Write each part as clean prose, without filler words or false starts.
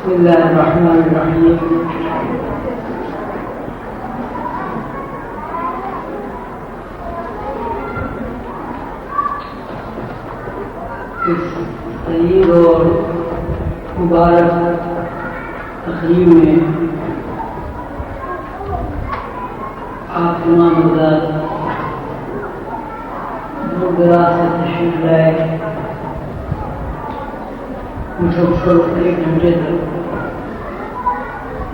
بسم اللہ الرحمن الرحیم. اس عید اور مبارک تقریب میں آپ تمام حضرات دور دراز سے تشریف لائے. مسلسل 1 گھنٹے تک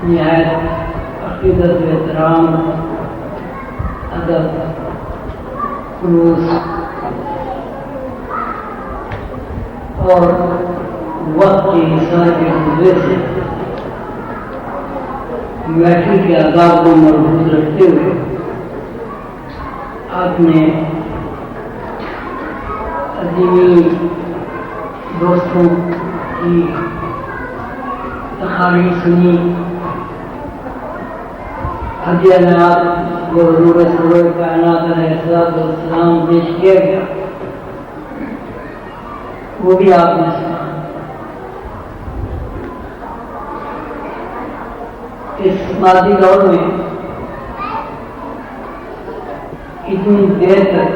نہایت عقیدت و احترام، ادب، خلوص اور وقت کے حساب کے حوالے سے محفل کے آداب کو مربوط رکھتے ہوئے آپ نے عظیمی دوستوں کی تقاریر سنی. ہدیہ نعت جو حضور سرور کائنات علیہ السلام پیش کیا گیا وہ بھی آپ نے سنا. اس ماضی دور میں اتنی دیر تک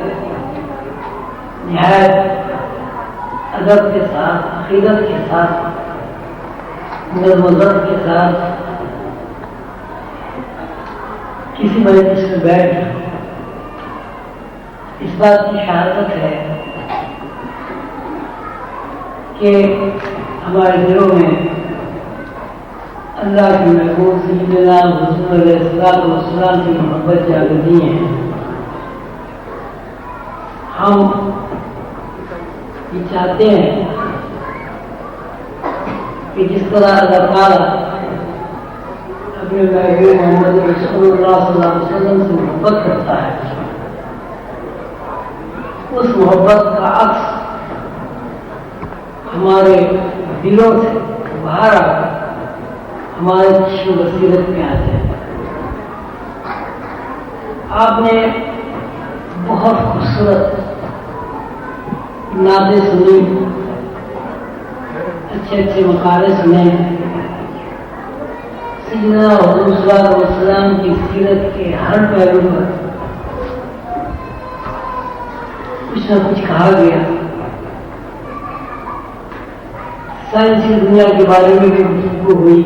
نہایت ادب کے ساتھ، عقیدت کے ساتھ، نظم و ضبط کے ساتھ کسی مجلس میں بیٹھ اس بات کی شہادت ہے کہ ہمارے دلوں میں اللہ کی محبوب سیدنا حضور علیہ السلام کی محبت جاگتی ہے. ہم یہ چاہتے ہیں کہ جس طرح اللہ تعالیٰ اپنے محبوب محمد رسول اللہ صلی اللہ علیہ وسلم سے محبت کرتا ہے، اس محبت کا عکس ہمارے دلوں سے باہر آ کر ہمارے چشم بصیرت میں آتے ہیں. آپ نے بہت خوبصورت نعتیں سنی، اچھے مقالے سنے. سیدنا حضور صلی اللہ علیہ وسلم کی سیرت کے ہر پہلو پر کچھ نہ کچھ کہا گیا. سائنسی دنیا کے بارے میں بھی گفتگو ہوئی.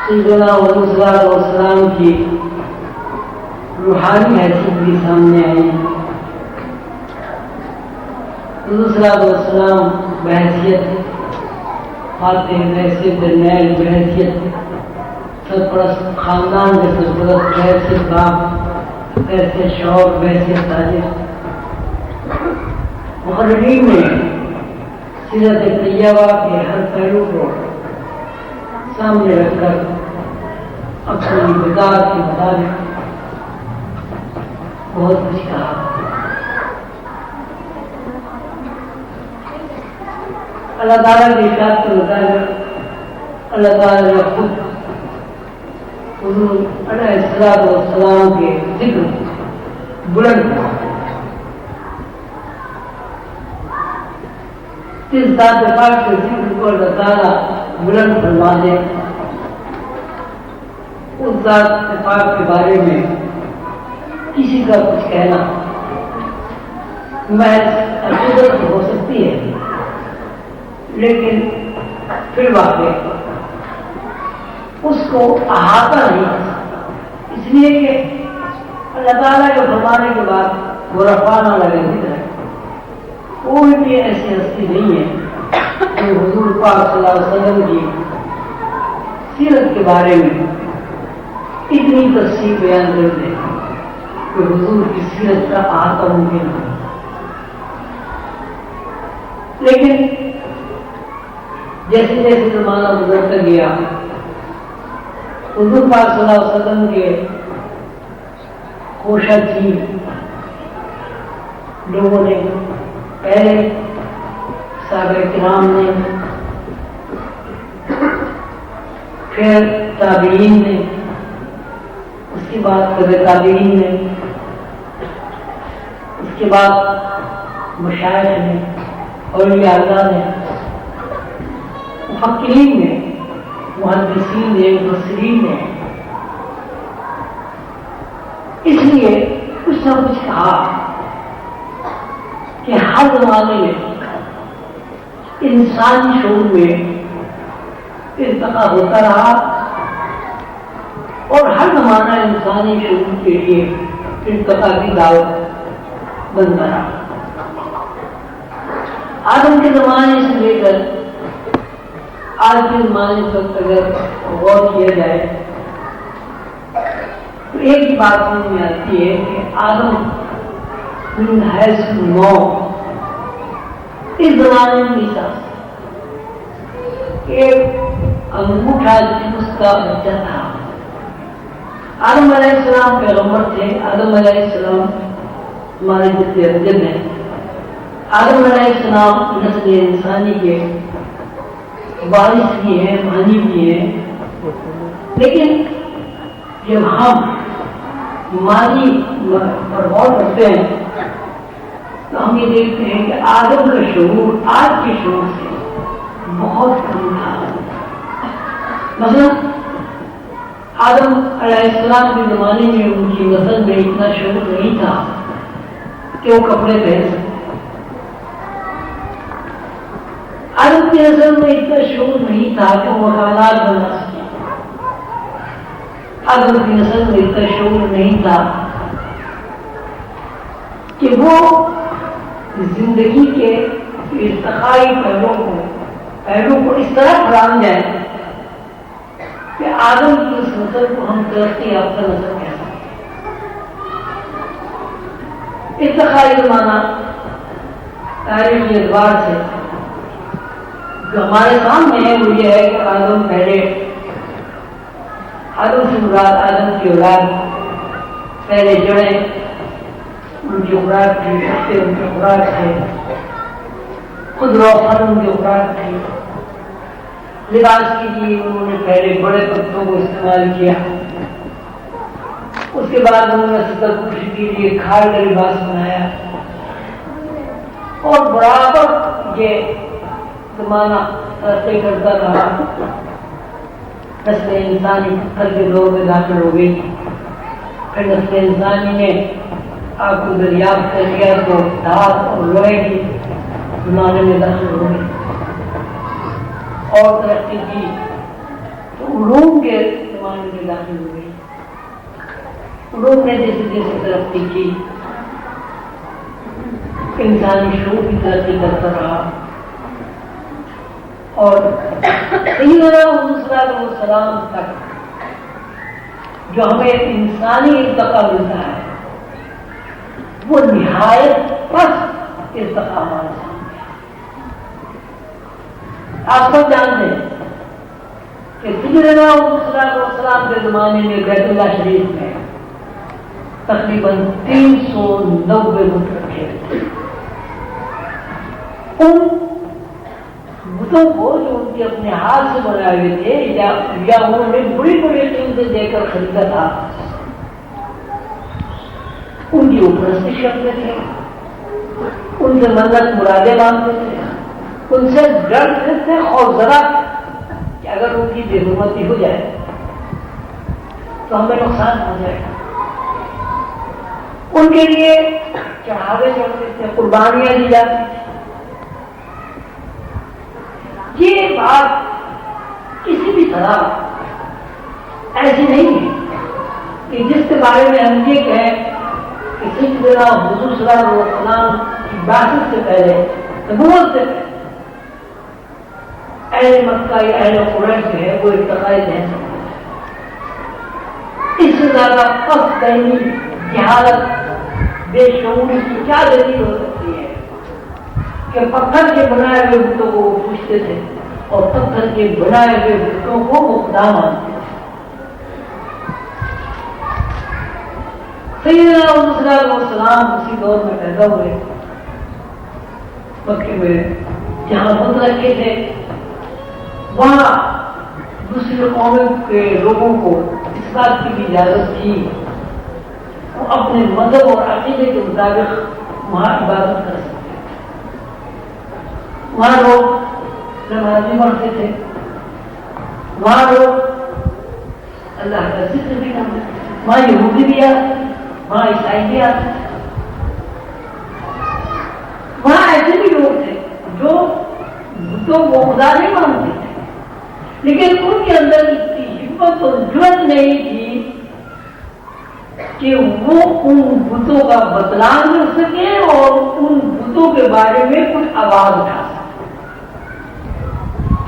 سیدنا حضور صلی اللہ علیہ وسلم کی روحانی حیثیت بھی سامنے آئی. حضور صلی اللہ علیہ وسلم بحیثیت فاتح، بحیثیت جرنیل، بحیثیت سرپرست خاندان کے سرپرست، بحیثیت باپ، بحیثیت شوق، بحیثیت تاجر، مقررین نے سیرت طیبہ کے ہر پہلو کو سامنے رکھ کر اپنی بدعت کے مطابق بہت کچھ کہا. اللہ تعالیٰ کی اشارت کے مطابق اللہ تعالیٰ نے خود حضور علیہ السلام کے ذکر بلند کیا. اس ذات پاک کے ذکر کو اللہ تعالیٰ بلند فرما دے. اس ذات پاک کے بارے میں کسی کا کچھ کہنا محض عقیدت ہو سکتی ہے، لیکن پھر واقع اس کو احاطہ نہیں کر سکتا، اس لیے کہ اللہ تعالیٰ کے فرمانے کے بعد وہ رفعنا لگے ذکر ہے. کوئی بھی ایسی ہستی نہیں ہے جو حضور پاک صلی اللہ علیہ وسلم کی سیرت کے بارے میں اتنی تفصیل بیان کر دے کہ حضور کی سیرت کا احاطہ ممکن ہو. لیکن جیسے جیسے زمانہ گزرتا گیا حضور پاک صلی اللہ علیہ وسلم کے کوشش کی لوگوں نے، پہلے صحابہ کرام نے، پھر تابعین نے، اس کے بعد تبع تابعین نے، اس کے بعد مشائخ نے، اولیاء اللہ نے مفکرین نے، محدثین نے، مفسرین نے اس لیے کچھ نہ کچھ کہا کہ ہر زمانے میں انسانی شعور میں ارتقا ہوتا رہا اور ہر زمانہ انسانی شعور کے لیے ارتقا کی دعوت بنتا رہا۔ آدم کے زمانے سے لے کر آج کے زمانے تک اگر غور کیا جائے تو ایک ہی بات سمجھ میں آتی ہے کہ آدم بن حیث نو اس زمانے میں نہیں تھا، ایک انگوٹھا جس کا بچہ تھا۔ آدم علیہ السلام پیغمبر تھے، آدم علیہ السلام ہمارے جتنے افضل ہیں، آدم علیہ السلام نسل انسانی کے وارث بھی ہیں، بانی بھی ہیں، لیکن جب ہم ماضی پر غور کرتے ہیں تو ہم یہ دیکھتے ہیں کہ آدم کا شعور آج کے شعور سے بہت کم تھا۔ مثلا آدم علیہ السلام کے زمانے میں ان کی نسل میں اتنا شعور نہیں تھا کہ وہ کپڑے پہن سکتے، آدم کی نسل میں اتنا شعور نہیں تھا کہ وہ مکانات بنا سکے، آدم کی نسل میں اتنا شعور نہیں تھا کہ وہ زندگی کے ارتقائی پہلو کو اس طرح پھیلا جائے کہ آدم کی اس نسل کو ہم ترقی یافتہ نسل کہہ سکتے۔ ارتقائی زمانہ تاریخی اعتبار سے جو ہمارے سامنے ہے وہ یہ ہے کہ آدم سے مراد آدم کی اولاد پہلے جڑیں، ان کی خوراک تھی، پتے ان کی خوراک تھے، خود روفن ان کی خوراک تھی، لباس کے لیے انہوں نے پہلے بڑے پتوں کو استعمال کیا، اس کے بعد انہوں نے سطر پوشی کے لیے کھال کا لباس بنایا، اور برابر یہ زمانہ ترقی کرتا رہا، نسل انسانی پتھر کے دور میں داخل ہو گئی، پھر نسل انسانی نے آپ کو دریافت کر لیا تو دھات اور لوہے کی زمانے میں داخل ہو گئی اور ترقی کی تو علوم کے زمانے میں داخل ہو گئی۔ علوم نے جیسے جیسے ترقی کی انسانی شعور کی ترقی کرتا رہا اور سیدنا حضور صلی اللہ علیہ وسلم تک جو ہمیں انسانی ارتقا ملتا ہے وہ نہایت پست ارتقا ہمارے سامنے ہے۔ آپ سب جانتے ہیں کہ سیدنا حضور صلی اللہ علیہ وسلم کے زمانے میں بیت اللہ شریف میں تقریباً 390 بت رکھے تھے۔ ان بتوں کو جو ان کے اپنے ہاتھ سے بنائے ہوئے تھے یا انہوں نے بڑی بڑی قیمتیں دے کر خریدا تھا، ان کی اوپر سے کرتے تھے، ان سے منت مرادیں مانگتے تھے، ان سے ڈرتے تھے اور ذرا کہ اگر ان کی بے حرمتی ہو جائے تو ہمیں نقصان ہو جائے گا۔ ان کے لیے چڑھاوے چڑھتے تھے، قربانیاں دی جاتی تھیں۔ یہ بات کسی بھی طرح ایسی نہیں ہے کہ جس کے بارے میں ہم یہ کہیں کہ سیدنا حضور صلی اللہ علیہ وسلم کی بعثت سے پہلے، نبوت سے پہلے اہل مکہ یا اہل قریش جو ہے وہ ارتقائی رہ سکتے ہیں۔ اس سے زیادہ پست دینی جہالت بے شعوری کی کیا دلیل ہو سکتی ہے کہ پتھر کے بنائے ہوئے بتوں کو وہ پوچھتے تھے اور پتھر کے بنائے ہوئے بتوں کو وہ خدا مانتے تھے۔ سیدنا حضور صلی اللہ علیہ وسلم اسی دور میں پیدا ہوئے، مکے میں جہاں بت رکھے تھے وہاں دوسری قوموں کے لوگوں کو اس بات کی بھی اجازت تھی وہ اپنے مذہب اور عقیدے کے مطابق وہاں عبادت کر سکتے۔ وہاں لوگ نمازی پڑھتے تھے، وہاں لوگ اللہ کا ذکر بھی کرتے ہیں، وہاں یہودی بھی آتے ہیں، وہاں عیسائی بھی آتے ہیں، وہاں ایسے بھی لوگ تھے جو بتوں کو خدا نہیں مانتے تھے، لیکن ان کے اندر اتنی ہمت اور جرأت نہیں تھی کہ وہ ان بتوں کا بتلان کر سکے اور ان بتوں کے بارے میں کچھ آواز اٹھا سکے۔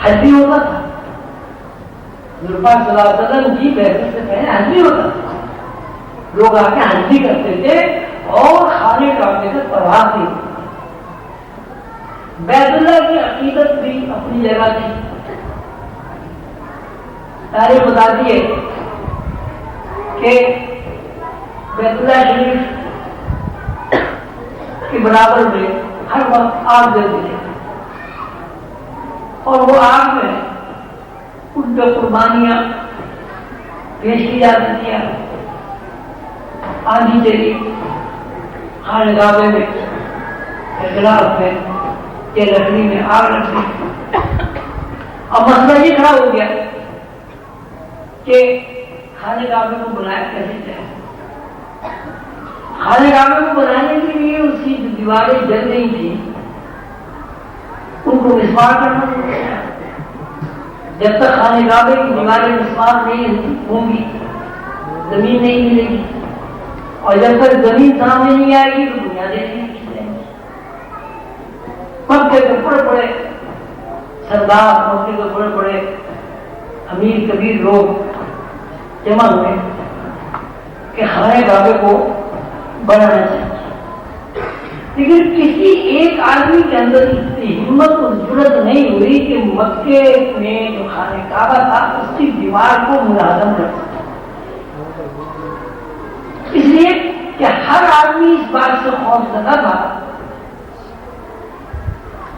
حج بھی ہوتا تھا، حضور پاک صلی اللہ علیہ وسلم کی بعثت سے پہلے حج بھی ہوتا تھا، لوگ آ کے حج بھی کرتے تھے اور خانے کعبے سے طواف بھی۔ بیت اللہ کی عقیدت بھی اپنی جگہ تھی، تاریخ بتاتی ہے کہ بیت اللہ شریف کے برابر میں ہر وقت آگ دیتے تھے اور وہ آگ میں ان پہ قربانیاں پیش کی جاتی تھیں۔ آندھی چلی خانہ کعبے میں اخلاف میں کہ لکڑی میں آگ لگ گئی، اب مسئلہ یہ کھڑا ہو گیا کہ خانہ کعبے کو بنایا کیسے جائے۔ خانہ کعبے کو بنانے کے لیے اس کی جو دیواریں جل رہی تھی ان کو مسمار کرنا پڑتا، جب تک خانہ کعبے کی دیواریں مسمار نہیں ہوں گی زمین نہیں ملے گی، اور جب تک زمین سامنے نہیں آئے گی تو بنیادیں نہیں کھینچ جائیں گی۔ مکے کے بڑے بڑے سردار، مکے کے بڑے بڑے امیر کبیر لوگ جمع ہوئے کہ خانہ کعبے کو بنانا چاہیے، لیکن کسی ایک آدمی کے اندر اتنی ہمت اور جرأت نہیں ہوئی کہ مکے میں جو خانہ کعبہ تھا اس کی دیوار کو منہدم کر سکے، اس لیے کہ ہر آدمی اس بات سے خوف زدہ تھا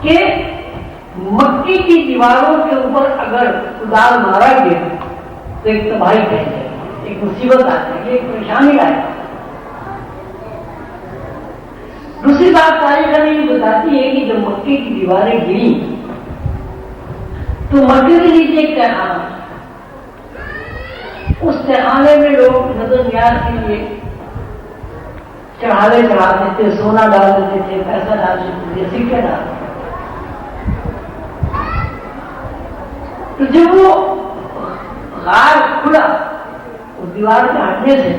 کہ مکی کی دیواروں کے اوپر اگر کدال مارا گیا تو ایک تباہی پہ جائے گی، ایک مصیبت آ جائے گی، ایک پریشانی آئے گی۔ دوسری بات تاریخ ہمیں یہ بتاتی ہے کہ جب مکے کی دیواریں گری تو مکے کے نیچے ایک تہخانہ، اس تہخانے میں لوگ نظر نیاز کے لیے چڑھاوے چڑھاتے تھے، سونا ڈال دیتے تھے، پیسہ ڈال دیتے تھے، سکے ڈال دیتے تھے۔ تو جب وہ غار کھلا اس دیوار کے ہٹنے سے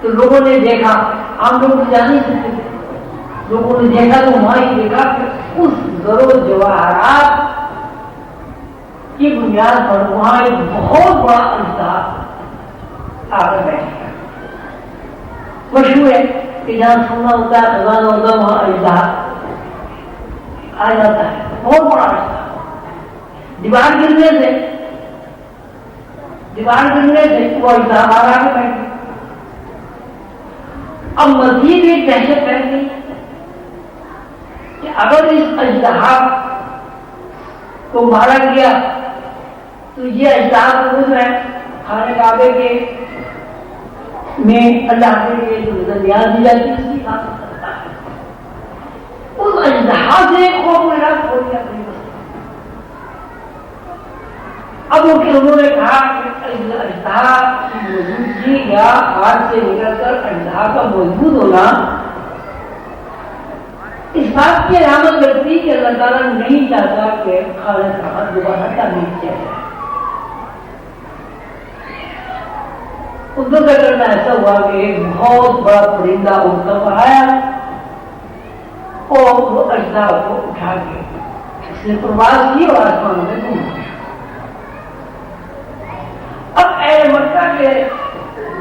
تو لوگوں نے دیکھا، عام لوگ تو جان نہیں سکتے تھے، لوگوں نے دیکھا تو وہاں ہی دیکھا کہ اس زر و جواہرات کی بنیاد پر وہاں ایک بہت بڑا اجدہا آ کر بیٹھ گیا۔ مشہور ہے کہ جہاں سونا ہوتا ہے، خزانہ ہوتا ہے، وہاں اجدہا آ جاتا ہے، بہت بڑا اجدہا۔ دیوار گرنے سے وہ اجدہا باہر آ کے بیٹھ گیا۔ اب مزید ایک دہشت پھیل گئی کہ اگر اس اجدہا کو مارا گیا تو یہ اجدہا جو ہے خانہ کعبے کے میں اللہ کے لیے جو نظر نیاز دی جاتی ہے اس کی حفاظت کرتا ہے۔ اس اجدہا سے خوف میرا کھو گیا۔ اب انہوں نے کہا کہ اجدہا کی موجودگی یا ہاتھ سے نکل کر اجدہا کا موجود ہونا اس بات کی علامت کرتی کہ اللہ تعالیٰ نہیں چاہتا کہ خانہ کعبہ دوبارہ تعمیر کیا جائے۔ اردو کا کرنا ایسا ہوا کہ ایک بہت بڑا پرندہ اڑتا ہوا آیا اور وہ اجدہا کو اٹھا کے اس نے پرواز کی اور آسمان میں گم گیا۔ اب اہل مکہ کے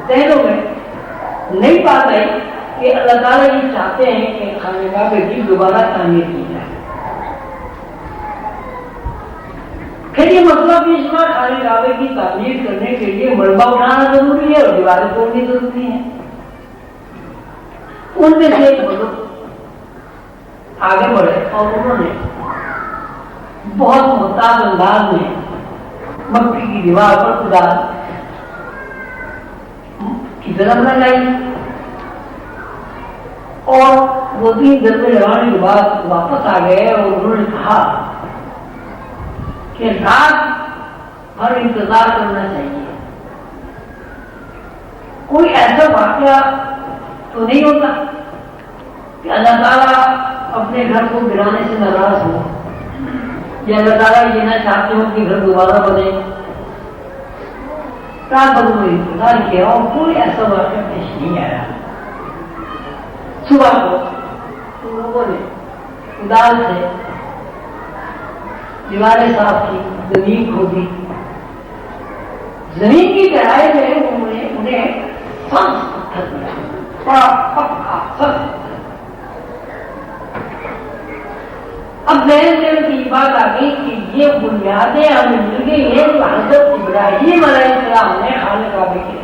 ذہنوں میں نہیں بات آئی کہ اللہ تعالیٰ یہ چاہتے ہیں کہ خانہ کعبے کی دوبارہ تعمیر کی جائے۔ پھر یہ مسئلہ پیش ہوا، خانہ کعبے کی تعمیر کرنے کے لیے ملبہ اٹھانا ضروری ہے اور دیواریں توڑنی ضروری ہے۔ ان میں سے ایک بزرگ آگے بڑھے اور انہوں نے بہت محتاط انداز میں مکی کی دیوار پر کدال کی طرف لگائی اور وہ 3 ضربے لگانے کے بعد واپس آ گئے اور انہوں نے کہا کہ رات اور انتظار کرنا چاہیے. کوئی ایسا واقعہ تو نہیں ہوتا کہ اللہ تعالیٰ اپنے گھر کو گرانے سے ناراض ہو یا اللہ تعالیٰ یہ نہ چاہتے ہو کہ گھر دوبارہ بنے. رات بھر میں انتظار کیا اور کوئی ایسا واقعہ پیش نہیں آیا. صبح کو ان لوگوں نے کدال سے دیواریں صاف کی, زمین کھودی. زمین کی گہرائی میں انہیں سخت پتھر ملا, بڑا پکا سخت. اب ذہن میں کی بات آ گئی کہ یہ بنیادیں ہمیں مل گئی ہیں جو حضرت ابراہیم علیہ السلام نے خانہ کعبے کی,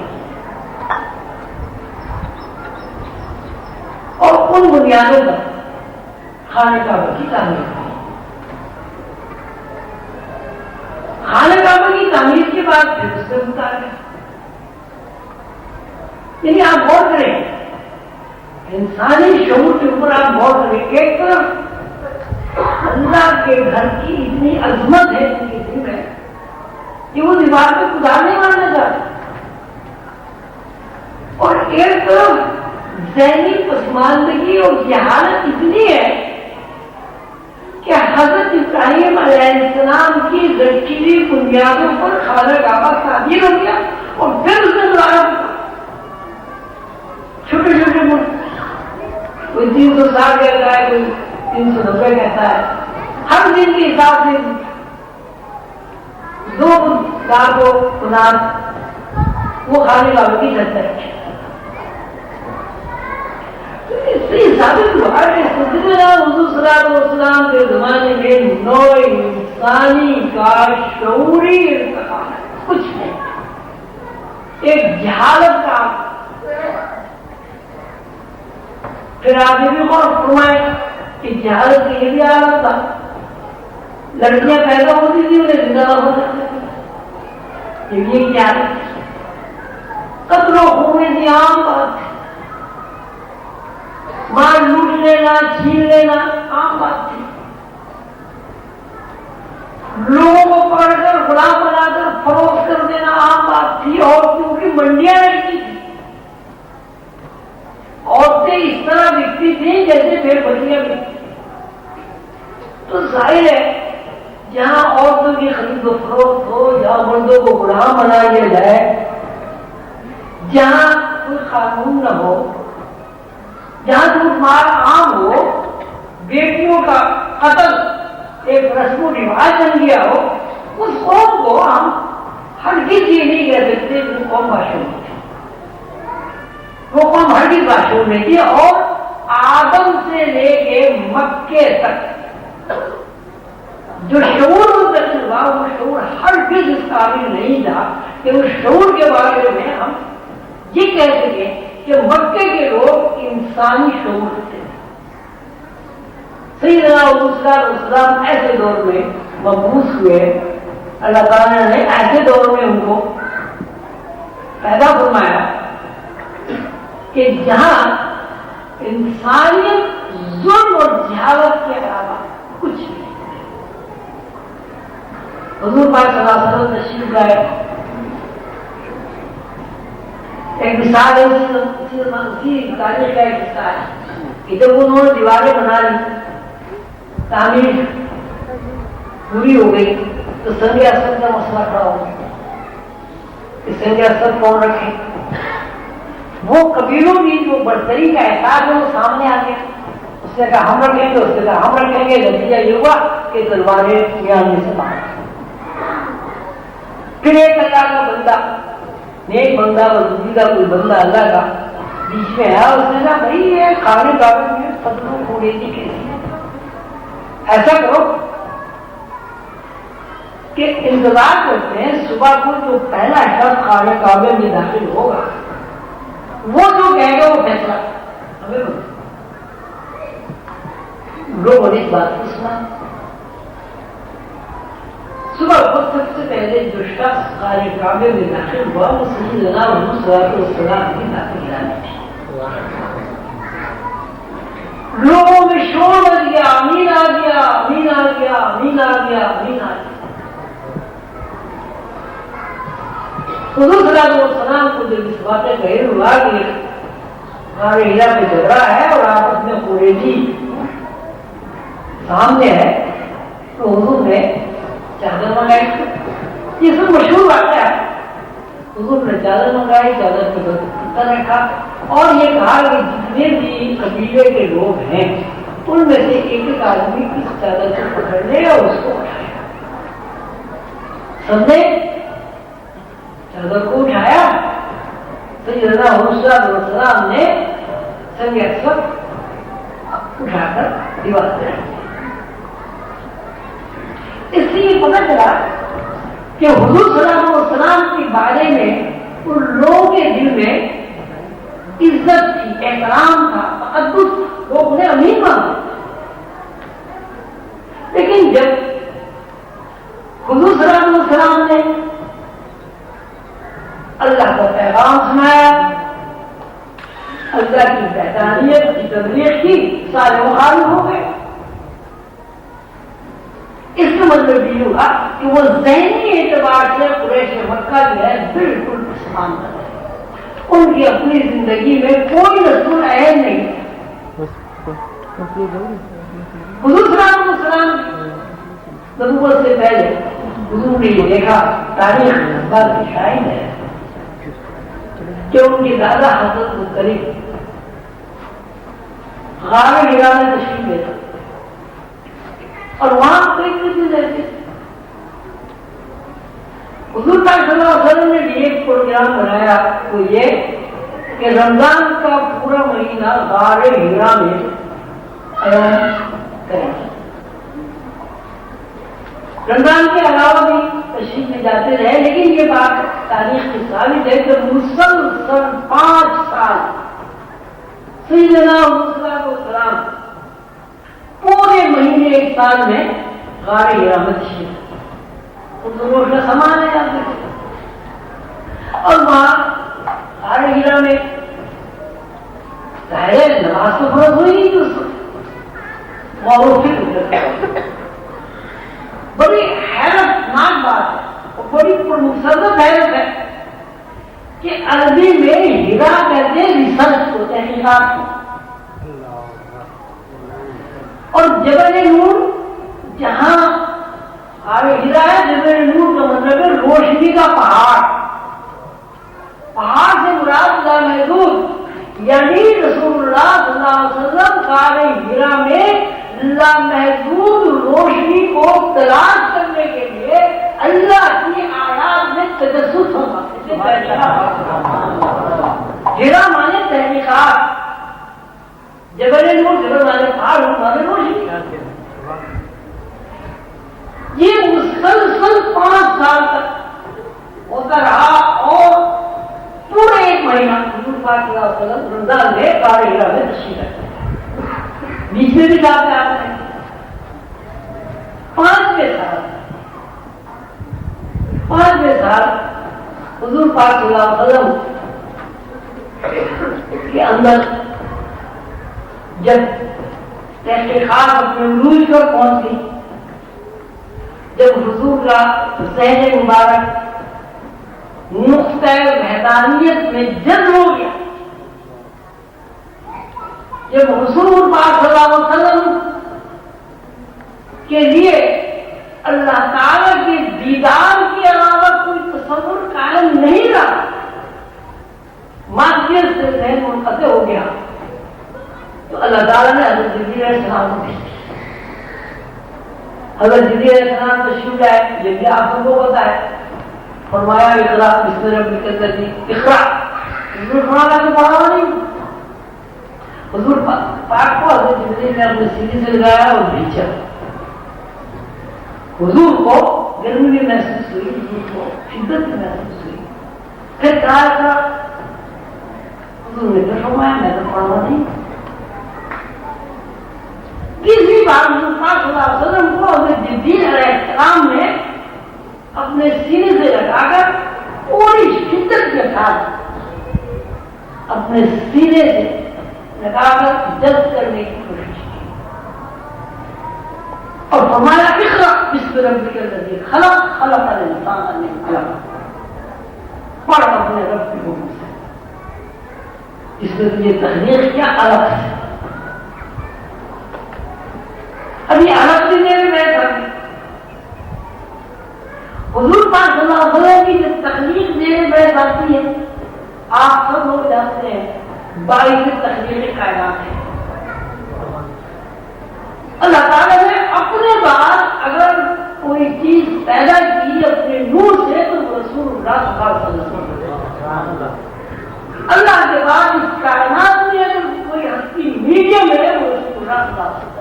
اور ان بنیادوں پر خانہ کعبے کی تعمیر کی. خانہ کعبے کی تعمیر کے بعد پھر اس سے اتارا. یعنی آپ غور کریں, انسانی شعور کے اوپر آپ غور کریں. ایک طرف اللہ کے گھر کی اتنی عظمت ہے ان کے دل میں کہ وہ دیوار پہ کدال نہیں مارنا چاہتے, اور ایک طرف ذہنی پسماندگی اور جہالت اتنی ہے کہ حضرت ابراہیم علیہ السلام کی رکھی ہوئی بنیادوں پر خانہ کعبہ تعمیر ہو گیا, اور پھر اس نے دوبارہ چھوٹے چھوٹے ملک, کوئی 360 کہتا ہے, کوئی 390 کہتا ہے. ہر دن کے حساب سے 2 کو کنار وہ خانے کعبے کی چھت ہے. اس سے ثابت ہوا کہ سیدنا حضور صلی اللہ علیہ وسلم کے زمانے میں نوع انسانی کا شعوری ارتقا کچھ نہیں, ایک جہالت کا. پھر آپ یہ بھی غور فرمائیں کہ جہالت کی یہ بھی حالت تھا. لڑکیاں پیدا ہوتی تھی انہیں زندہ نہ ہو سکتے تھے, یہ کیا ہے؟ قتل و خون کی عام بات ہے. مال لوٹ لینا, چھین لینا عام بات تھی. لوگوں کو پکڑ کر غلام بنا کر فروخت کر دینا عام بات تھی. اور کیونکہ منڈیاں لگتی تھی, عورتیں اس طرح بکتی تھیں جیسے بھیڑ بکریاں بکتی. تو ظاہر ہے جہاں عورتوں کی خرید و فروخت ہو, جہاں مردوں کو غلام بنا دیا جائے, جہاں کوئی قانون نہ ہو, جہاں لوٹ مار عام ہو, بیٹیوں کا قتل ایک رسم و رواج بن گیا ہو, اس قوم کو ہم ہرگز یہ نہیں کہہ سکتے وہ قوم باشعور تھی. وہ قوم ہرگز باشعور نہیں تھی. اور آدم سے لے کے مکے تک جو شعور منتقل ہوا, وہ شعور ہرگز اس قابل نہیں تھا کہ اس شعور کے بارے میں ہم یہ کہہ سکیں کہ مکے کے لوگ انسانی شعور تھے. سیدنا حضور صلی اللہ علیہ وسلم ایسے دور میں مبعوث ہوئے, اللہ تعالیٰ نے ایسے دور میں ان کو پیدا فرمایا کہ جہاں انسانیت ظلم اور جہالت کے علاوہ کچھ نہیں. حضور پاک صلی اللہ علیہ وسلم تشریف لائے. ایک مثال ہے, اسی تاریخ کا ایک حصہ ہے کہ جب انہوں نے دیواریں بنا لی, تعمیر پوری ہو گئی, تو سنگ اسد کا مسئلہ کھڑا ہو گیا کہ سنگ اسد کون رکھے. وہ قبیلوں کی جو برتری کا احساس ہے وہ سامنے آ گیا. اس نے کہا ہم رکھیں گے, اس نے کہا ہم رکھیں گے. نتیجہ یہ ہوا کہ تلواریں میاں سے باہر. پھر ایک اللہ کا بندہ, نیک بندہ وزیدہ کوئی بندہ اللہ کا بیچ میں ہے, اس نے کہا بھائی یہ کھانے کعبے میں فضلوں کو لیتی کیسی ہے, ایسا کرو کہ انتظار کرتے ہیں صبح کو جو پہلا شخص خانہ کعبے میں داخل ہوگا وہ جو کہے گا وہ فیصلہ ہمیں لوگوں نے اس بات کو سنا. صبح وقت سب سے پہلے جو شخص خانہ کعبے میں داخل ہوا وہ سیدنا حضور صلی اللہ علیہ وسلم کی داخل گرامی تھی. لوگوں میں شور بچ گیا, امین آ گیا, امین آ گیا, امین آ گیا, امین آ گیا. حضور صلی اللہ علیہ وسلم کو جب اس باتیں ظاہر ہوا کہ ہمارے ہیرا پہ جھگڑا ہے اور آپس میں قریشی سامنے ہے، تو حضور نے چادر منگائی. یہ سب مشہور واقعہ ہے. حضور نے چادر منگائی، چادر پہ کتا رکھا اور یہ کہا کہ جتنے بھی قبیلے کے لوگ ہیں ان میں سے ایک ایک آدمی اس چادر کو پکڑ لے اور اس کو اٹھائے. سب نے چادر کو اٹھایا. سیدنا حضور صلی اللہ علیہ وسلم نے سنگ اکثر اٹھا کر دیوار پہ رکھ دیا. اس سے یہ پتہ چلا کہ حضور صلی اللہ علیہ وسلم کے بارے میں ان لوگوں کے دل میں عزت تھی، احترام تھا، تقدس تھا، لوگ انہیں امین مانتے. لیکن جب حضور صلی اللہ علیہ وسلم نے اللہ کا پیغام سنایا، اللہ کی وحدانیت کی تبلیغ کی، سارے مخالف ہو گئے. اس کا مطلب یہ ہوا کہ وہ ذہنی اعتبار سے قریش مکہ جو ہے بالکل مسلمان کر رہے ہیں. ان کی اپنی زندگی میں کوئی رسول اہم نہیں. حضور صلی اللہ علیہ وسلم نبوت سے پہلے حضور نے یہ دیکھا، تاریخ بات کی شاہد ہے کہ ان کے دادا حضرت مطلب غار حرا میں تشریف لے تھا اور وہاں کوئی چیز رہتی. حضور صلی اللہ علیہ وسلم نے ایک پروگرام بنایا، وہ یہ کہ رمضان کا پورا مہینہ غار حرا میں کریں. رمضان کے علاوہ بھی تشریف لے جاتے رہے، لیکن یہ بات تاریخ کی ثابت ہے کہ مسلسل 5 سال سیدنا حضور صلی اللہ علیہ وسلم پورے مہینے ایک سال میں غار حرا میں تشریف لے کا سامان ہے آپ دیکھیں. اور وہاں غار حرا میں ظاہر نماز تو فرض ہوئی نہیں اس وقت. بڑی حیرت ناک بات ہے اور بڑی پرمسرت حیرت ہے کہ عربی میں ہیرا کہتے ہیں ریسرچ کو، تحقیقات کو. اور جبل نور جہاں ہیرا ہے، جبل نور کا مطلب ہے روشنی کا پہاڑ. پہاڑ سے مراد اللہ محدود، یعنی رسول اللہ صلی اللہ علیہ وسلم غار حرا میں لامحدود روشنی کو تلاش کرنے کے لیے اللہ کی آیات میں تجسس ہوگا. حرا مانے تحقیقات، جبل نور جبل مانے پہاڑ، مانے روشنی. یہ مسلسل 5 سال تک ہوتا رہا اور پورے ایک مہینہ حضور پاک صلی اللہ علیہ وسلم رمضان میں غار حرا میں تشریف رکھتے. بیچ میں بھی جاتے آپ نے 5ویں سال حضور پاک صلی اللہ علیہ وسلم کے اندر جب تحقیقات اپنے عروج پر پہنچ گئی، جب حضور کا ذہن مبارک نقطۂ وحدانیت میں جذب ہو گیا، جب حضور پاک صلی اللہ علیہ وسلم کے لیے اللہ تعالیٰ کے دیدار کے علاوہ کوئی تصور قائم نہیں رہا، مادیت سے ذہن منقطع ہو گیا، تو اللہ تعالیٰ نے حضرت جبریل علیہ السلام کو بھیج دیا. حضرت جبریل علیہ السلام تشریف لائے، یہ بھی آپ سب کو پتا ہے. فرمایا اقرا بسم ربک الذی، اقرا. حضور فرمایا کہ پڑھا نہیں. حضور پاک کو حضرت جبریل نے اپنے سینے سے لگایا اور بھیجا. حضور کو گرمی بھی محسوس ہوئی، حضور کو شدت بھی محسوس ہوئی. پھر کہا حضور نے پھر فرمایا میں تو پڑھا نہیں. تیسری بار حضور پاک صلی اللہ علیہ وسلم کو حضرت جبریل علیہ السلام نے اپنے سینے سے لگا کر پوری شدت کے ساتھ اپنے سینے سے لگا کر جذب کرنے کی کوشش کی اور فرمایا اقرأ بسم ربک الذی خلق، خلق الانسان من علق. پڑھ اپنے رب کے حکم سے. اس میں تجھے تخلیق کیا الگ ہے. ابھی الگ سے میرے میں کرتی حضور پاک صلی اللہ علیہ وسلم کی جو تخلیق میرے میں کرتی ہے آپ سب لوگ جانتے ہیں 22 تخلیق کائنات ہے. اللہ تعالیٰ نے اپنے بعد اگر کوئی چیز پیدا کی اپنے نور سے تو رسول اللہ صلی اللہ علیہ وسلم. اللہ کے بعد اس کائنات میں اگر کوئی ہستی میڈیم ہے وہ رسول اللہ صلی اللہ علیہ وسلم.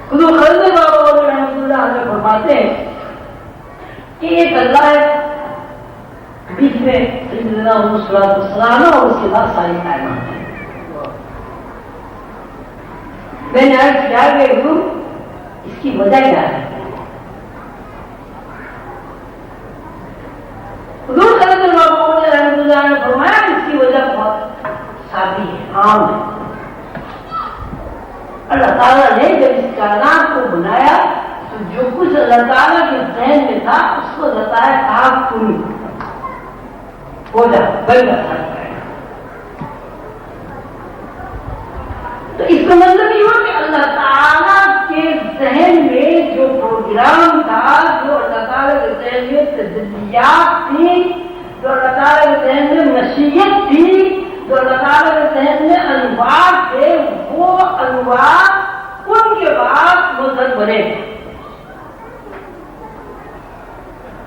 خود خلد بابا رحمۃ اللہ علیہ فرماتے ہیں کہ ایک اللہ ہے بیچ میں سیدنا محمد صلی اللہ علیہ وسلم اور اس کے بعد ساری کائنات ہے. میں نے عرض کیا کہ حضور اس کی وجہ کیا ہے؟ حضور صلی اللہ علیہ وسلم نے فرمایا اس کی وجہ بہت سادی ہے، عام ہے. اللہ تعالیٰ نے جب اس کائنات کو بنایا تو جو کچھ اللہ تعالیٰ کے ذہن میں تھا اس کو بتایا آپ تم ہو جا بن جاتا ہے. تو اس کا مطلب یہ ہو کہ اللہ تعالیٰ کے ذہن میں جو پروگرام تھا، جو اللہ تعالیٰ کے ذہن میں تجلیات تھی، جو اللہ تعالیٰ کے ذہن میں مشیت تھی، جو اللہ تعالیٰ کے ذہن میں انوار تھے، وہ انوار ان کے بعد مظہر بنے.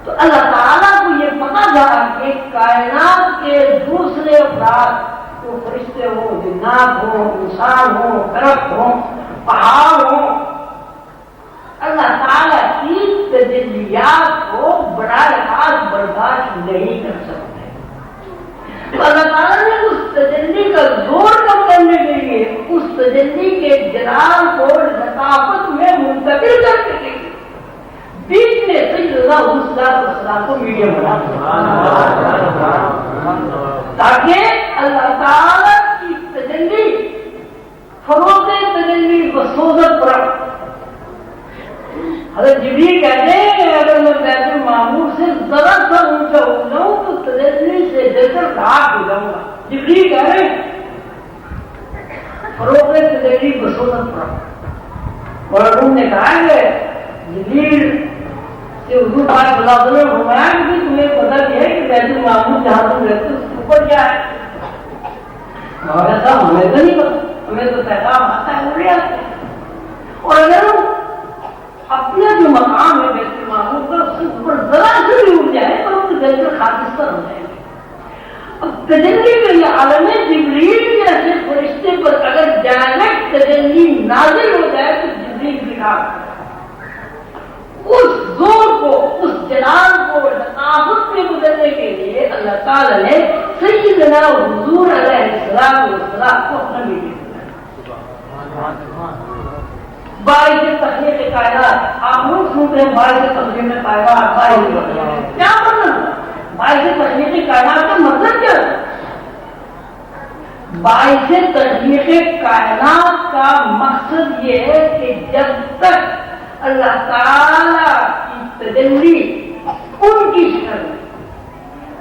تو اللہ تعالیٰ کو یہ پتا چلا کہ کائنات کے دوسرے افراد تو فرشتے ہوں، جنات ہوں، انسان ہوں، درخت ہوں، پہاڑ ہوں، اللہ تعالیٰ کی تجلیات کو براہ راست برداشت نہیں کر سکتے. تو اللہ تعالیٰ نے اس تجلی کا زور کم کرنے کے لیے اس تجلی کے جلال کو لطافت میں منتقل کر کے بیچ میں سیدنا السلام کو میڈیم بنا تاکہ اللہ تعالیٰ کی تجلی فروغ تجلی وسوزت پر. حضرت جبریل کہتے ہیں کہ اگر میں بیت المعمور سے ذرا سا اونچا ہو جاؤں تو تجلی سے جل کر ڈھاک ہو جاؤں گا. جبریل کہہ رہے ہیں فروغ تجلی وسوزت پر. اور انہوں نے کہا کہ جبریل سے حضور پاک صلی اللہ علیہ وسلم فرمایا کہ تمہیں پتہ ہے کہ بیت المعمور جہاں تم رہتے اس کے اوپر کیا ہے؟ ایسا ہمیں تو نہیں پتا، ہمیں تو پیغام آتا ہے اڑے آتے ہیں. اور اگر اپنا جو مقام ہے بیت المعمور پر اس کے اوپر ذرا سے بھی اٹھ جائے تو ان کے دل میں خاکستر ہو جائیں گے. اب تجلی کا یہ عالم جبریل جیسے فرشتے پر اگر ڈائریکٹ تجلی نازل ہو جائے تو جبریل بکھا اس زور کو، اس جلال کو لطافت میں گزرنے کے لیے اللہ تعالیٰ نے سیدنا حضور علیہ السلام کو اپنا میڈیم بنایا. باعث تخلیق کائنات آپ لوگ سنتے ہیں باعث تخلیق کائنات کیا مطلب؟ باعث تخلیق کائنات کا مطلب کیا ہے؟ باعث تخلیق کائنات کا مقصد یہ ہے کہ جب تک اللہ تعالیٰ کی تجلی ان کی شکل میں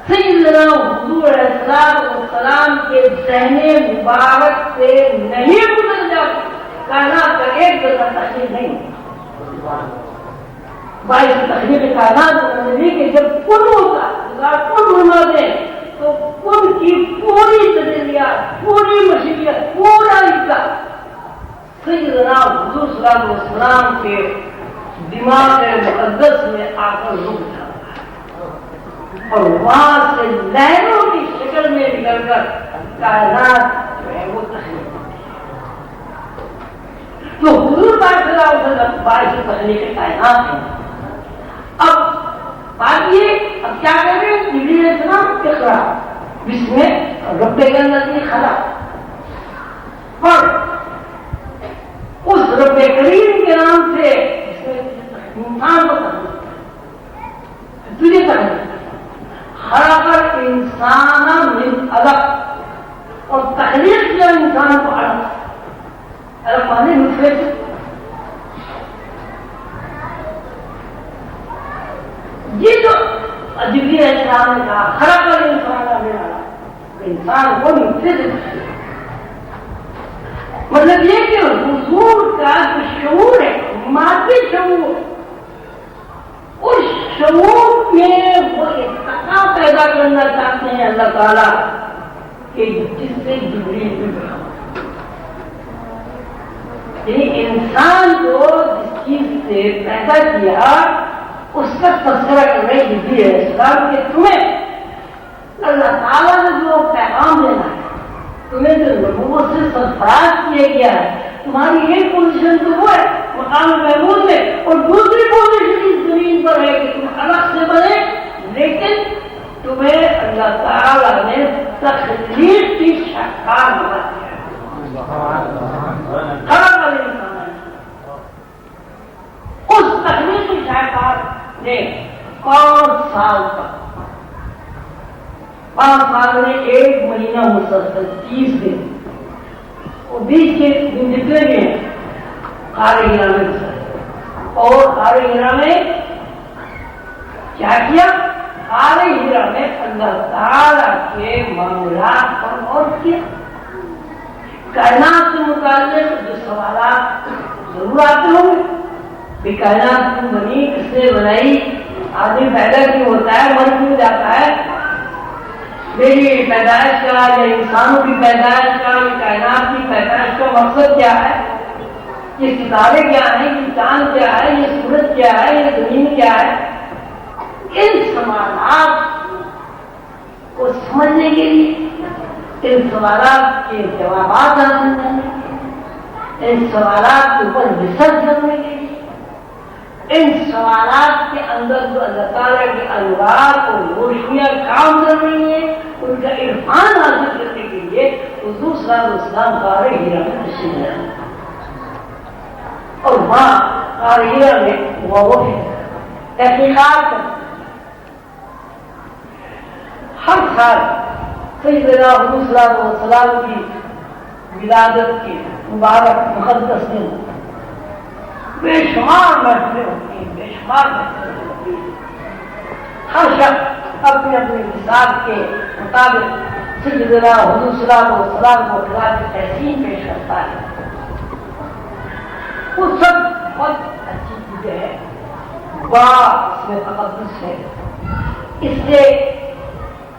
سیدنا حضور علیہ السلام کے ذہن مبارک سے نہیں گزر جاتی کائنات کا ایک جگہ تخلیق نہیں. باعث تخلیق کائنات کہ جب کن ہوتا کن بنا دیں تو کن کی پوری تجلیات، پوری مشیت، پورا حصہ سیدنا حضور صلی اللہ علیہ وسلم کے دماغ مقدس میں آ کر رک جاتا ہے اور وہاں سے لہروں کی شکل میں نکل کر کائنات جو ہے وہ تخلیق ہوتی ہے. تو حضور پاک صلی اللہ علیہ وسلم باعث تخلیق کائنات ہے. اب بات یہ اب کیا کر رہے ہیں؟ جبریل علیہ السلام اقرا بسم ربک الذی خلق اور اس رب کریم کے نام سے انسان کو تجھے خلق انسان من علق اور تخلیق کیا انسان کو علق مانے نطفے سے. یہ جو جبریل علیہ السلام نے کہا خلق الانسان من علق، انسان کو نہیں، مطلب یہ کہ حضور کا جو شعور ہے، مادی شعور، اس شعور میں وہ اتنا پیدا کرنا چاہتے ہیں اللہ تعالیٰ کہ جس سے جبریل بھی بنا، یعنی انسان کو جس چیز سے پیدا کیا اس کا تذکرہ کر رہے جبریل علیہ السلام کہ تمہیں اللہ تعالیٰ نے جو پیغام دینا ہے، تمہیں جو نبوت سے سرفراز کیا گیا ہے، تمہاری ایک پوزیشن تو وہ ہے مقام محمود میں، اور دوسری پوزیشن اس زمین پر ہے کہ تم الگ سے بنے، لیکن تمہیں اللہ تعالیٰ نے تخلیق کی شکار بنا دیا اس تخلیق کی شکار نے 5 سال تک، 5 سال میں 1 مہینہ مسلسل 30 دن، اور 20 کے دن جتنے بھی ہیں غار ہرا میں گزرے، اور غار ہرا میں کیا کیا؟ غار ہرا میں اللہ تعالیٰ کے معاملات پر غور کیا، کائنات سے متعلق جو سوالات ضرور آتے ہوں گے، بھی کائنات کیوں بنی، کس نے بنائی، آدمی پیدا کیوں ہوتا ہے، مر کیوں جاتا ہے، میری پیدائش کا یا انسانوں کی پیدائش کا یا کائنات کی پیدائش کا مقصد کیا ہے، یہ ستارے کیا ہیں، یہ چاند کیا ہے، یہ سورج کیا ہے، یہ زمین کیا ہے، ان سوالات کو سمجھنے کے لیے، ان سوالات کے جوابات حاصل کرنے کے لیے، ان سوالات کے اوپر ریسرچ کرنے کے لیے، ان سوالات کے اندر جو اللہ تعالیٰ کے انوار اور روشنیاں کام کر رہی ہیں، ان کا عرفان حاصل کرنے کے لیے حضور صلی اللہ علیہ وسلم غار ہرا میں تشریف لائے، اور وہاں غار ہرا میں وہ تحقیقات کرتے، ہر سال سیدنا حضور صلی اللہ علیہ وسلم کی ولادت کی مبارک مقدس دن بے شمار محفلیں ہوتی ہیں، بے شمار محفلیں ہوتی ہیں، ہر شخص اپنے اپنے حساب کے مطابق سیدنا حضور صلی اللہ علیہ وسلم کو خلاف تحسین پیش کرتا ہے، وہ سب بہت اچھی چیزیں ہیں، بڑا اس میں تقدس ہے، اس سے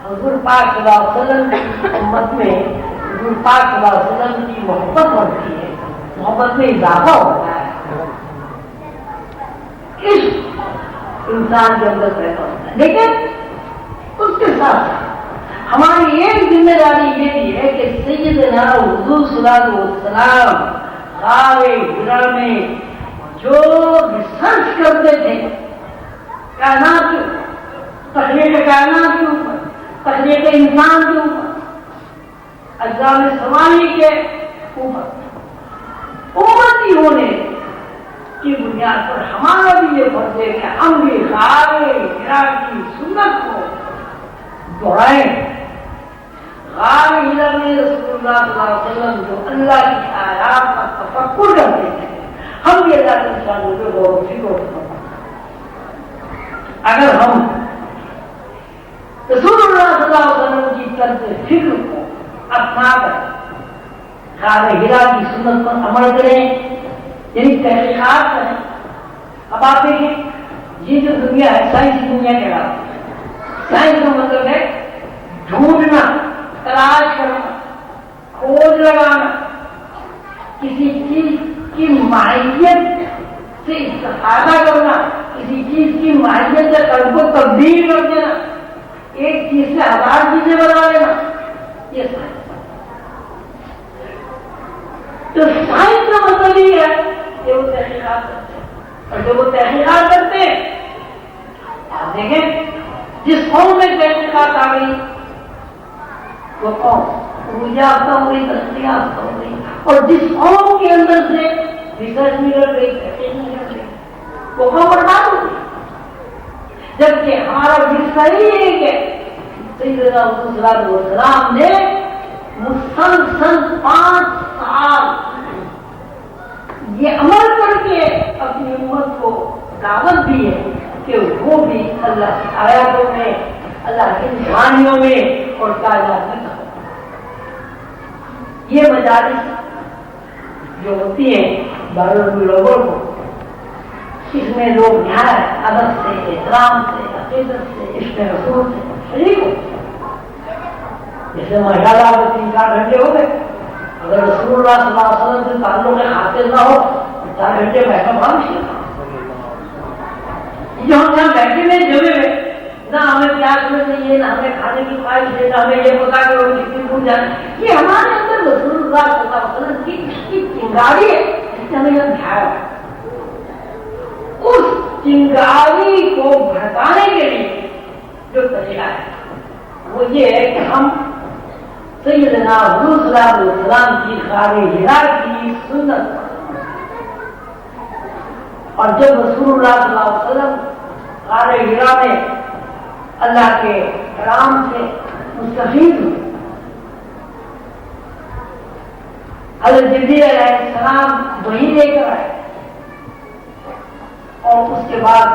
حضور پاک صلی اللہ علیہ وسلم کی امت میں حضور پاک صلی اللہ علیہ وسلم کی محبت بڑھتی ہے، محبت میں اضافہ ہوتا ہے، اس انسان کے اندر پیدا ہوتا ہے، لیکن اس کے ساتھ ہماری ایک ذمہ داری یہ بھی ہے کہ سیدنا حضور صلی اللہ علیہ وسلم غار ہرا میں جو ریسرچ کرتے تھے کائنات کے تخلیق کائنات کے اوپر، تخلیق انسان کے اوپر، اجزام سماوی کے اوپر، امتی ہونے کی بنیاد پر ہمارا بھی یہ فرض ہے کہ ہم بھی غار ہرا کی سنت کو دوہرائیں، غار ہرا میں رسول اللہ صلی اللہ علیہ وسلم جو اللہ کی آیات کا تفکر کرتے ہیں، ہم بھی اللہ کے انسانوں کو غور و فکر کرتے ہیں۔ اگر ہم رسول اللہ صلی اللہ علیہ وسلم کی طرز فکر کو اپنا کر غار ہرا کی سنت پر عمل کریں، یعنی تحقیقات کریں۔ اب آپ دیکھیں یہ جو دنیا ہے سائنسی دنیا کے علاوہ، سائنس کا مطلب ہے ڈھونڈنا، تلاش کرنا، کھوج لگانا، کسی چیز کی ماہیت سے استفادہ کرنا، کسی چیز کی ماہیت سے قلب کو تبدیل کر دینا، ایک چیز سے 1000 چیزیں بنا لینا، یہ سائنس۔ تو سائنس کا مطلب یہ ہے کہ وہ تحقیقات کرتے ہیں، اور جب وہ تحقیقات کرتے ہیں، آپ دیکھیں جس قوم میں تحقیقات آ گئی وہ قوم یافتہ ہو گئی، ترقی یافتہ ہو گئی، اور جس قوم کے اندر سے ریسرچ نکل گئی، تحقیق نکل گئی، وہ قوم برباد ہو گئی۔ جبکہ ہمارا حصہ یہ ہے کہ سیدنا حضور صلی اللہ علیہ وسلم نے مسلسل 5 سال یہ عمل کر کے اپنی امت کو دعوت دی ہے کہ وہ بھی اللہ کی آیاتوں میں یہ مجالس جو ہوتی ہیں دارالعلوم لوگوں کو، اس میں لوگ نہایت ادب سے، احترام سے، عقیدت سے، عشق رسول سے شریک ہوتے ہیں۔ جیسے ماشاء اللہ 3-4 گھنٹے ہو گئے، اگر رسول اللہ صلی اللہ علیہ وسلم سے تعلق حاصل نہ ہو 4 گھنٹے بیٹھا بہت مشکل ہے۔ جو ہم یہاں بیٹھے ہوئے جمے ہوئے، نہ ہمیں پیاس میں چاہیے، نہ ہمیں کھانے کی خواہش ہے، نہ ہمیں یہ پتا کہ وہ کتنی دور جانا، یہ ہمارے اندر رسول اللہ صلی اللہ علیہ وسلم کی چنگاری ہے جس نے ہمیں یہاں بٹھایا ہے۔ اس چنگاری کو بھڑکانے کے لیے جو طریقہ ہے وہ یہ ہے کہ ہم سیدنا حضور صلی اللہ علیہ وسلم کی غار حرا کی سنت، اور جب رسول اللہ صلی اللہ علیہ وسلم غار حرا میں اللہ کے کلام سے مستفید ہوئے، حضرت جبریل علیہ السلام وحی لے کر آئے، اور اس کے بعد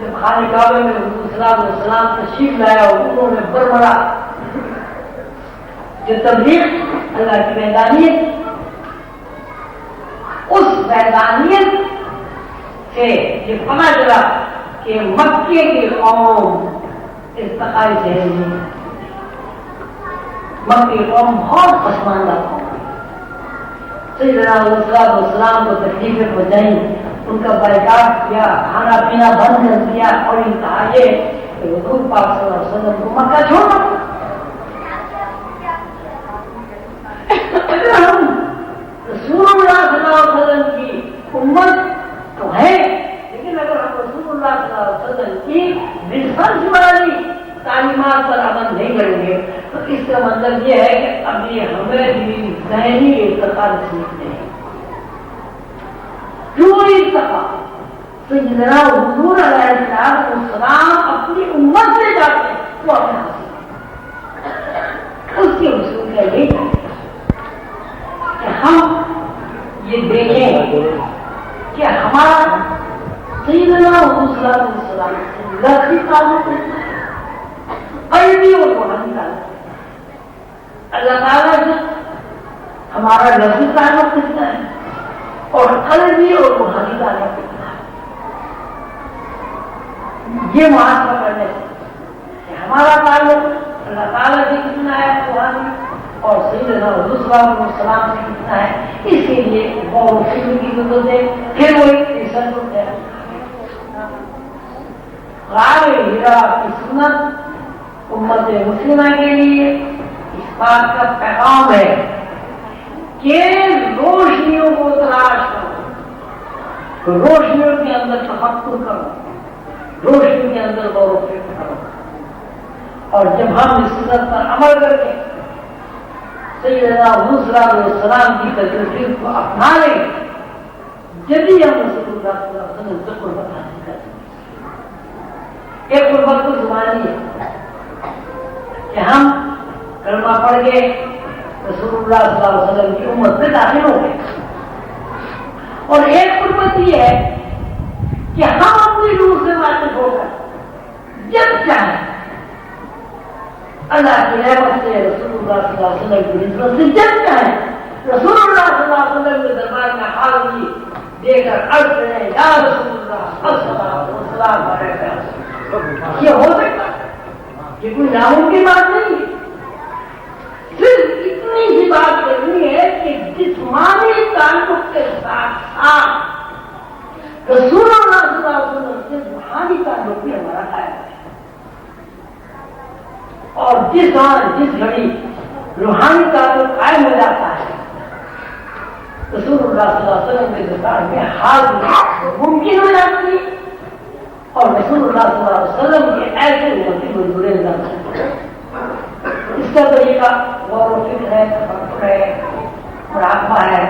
جب خانہ کعبہ میں حضور صلی اللہ علیہ وسلم تشریف لایا اور انہوں نے بربرا جو تبلیغ اللہ کی میدانیت، اس میدانیت سے یہ پتہ چلا کہ مکے کی قوم ارتقائی سے نہیں، مکے کی قوم بہت پسماندہ قوم ہے۔ سیدنا علیہ السلام کو تکلیفیں پہنچائیں، ان کا بائیکاٹ کیا، کھانا پینا بند کر دیا، اور انتہا یہ کہ حضور پاک صلی اللہ علیہ وسلم کو مکہ چھوڑنا۔ اگر ہم رسول اللہ صلی اللہ علیہ وسلم کی امت تو ہے، لیکن اگر ہم رسول اللہ صلی اللہ علیہ وسلم کی ریسرچ والی تعلیمات پر عمل نہیں کریں گے تو اس کا مطلب یہ ہے کہ ابھی ہمیں بھی ذہنی ارتقا نصیب نہیں۔ کیوں ارتقا؟ سیدنا حضور علیہ السلام اپنی امت سے جاتے ہیں وہ اپنے حاصل، اس کے اصول کا یہی ہے کہ ہم یہ دیکھیں کہ ہمارا سیدنا حضور صلی اللہ علیہ وسلم سے لفظی تعلق کتنا ہے، قلبی اور روحانی تعلق ہے۔ اللہ تعالیٰ سے ہمارا لفظی تعلق کتنا ہے اور قلبی اور روحانی تعلق کتنا ہے، یہ محاسبہ کرنے سے کہ ہمارا تعلق اللہ تعالیٰ سے کتنا ہے روحانی اور سیدنا حضور صلی اللہ علیہ وسلم سے کتنا ہے، اس کے لیے غور و فکر کی ضرورت ہے۔ پھر وہی ریسرچ ہوتا ہے۔ غار حرا کی سنت امت مسلمہ کے لیے اس بات کا پیغام ہے کہ روشنیوں کو تلاش کرو، روشنیوں کے اندر تفکر کرو، روشنیوں کے اندر غور و فکر کرو، اور جب ہم اس سنت پر عمل کر کے سیدنا حضور صلی اللہ علیہ وسلم کی تجربے کو اپنا لیں، جبھی ہم رسول اللہ صلی اللہ علیہ وسلم سے قربت حاصل کر سکیں۔ ایک قربت تو زبانی ہے کہ ہم کلمہ پڑھ کے رسول اللہ صلی اللہ علیہ وسلم کی امت میں داخل ہو گئے، اور ایک قربت یہ ہے کہ ہم اپنی روح سے واقف ہو کر جب چاہیں اللہ کی رحمت سے رسول اللہ صلی اللہ علیہ وسلم کی نسبت سے جب چاہیں رسول اللہ صلی اللہ علیہ وسلم کے دربار میں حاضری دے کر عرض کریں یا رسول اللہ السلام علیکم۔ یہ ہو سکتا ہے، یہ کوئی ناممکن بات نہیں ہے، صرف اتنی سی بات کرنی ہے کہ جسمانی تعلق کے ساتھ ساتھ رسول اللہ صلی اللہ علیہ وسلم سے روحانی تعلق بھی ہمارا قائم ہے، اور جس گھڑی روحانی تعلق قائم ہو جاتا ہے رسول اللہ صلی اللہ علیہ وسلم کے دربار میں حاضری ممکن ہو جاتی ہے، اور رسول اللہ صلی اللہ علیہ وسلم کے ایسے امتی کو جڑے جا سکتے ہیں۔ اس کا طریقہ غور و فکر ہے، تفکر ہے، مراقبہ ہے۔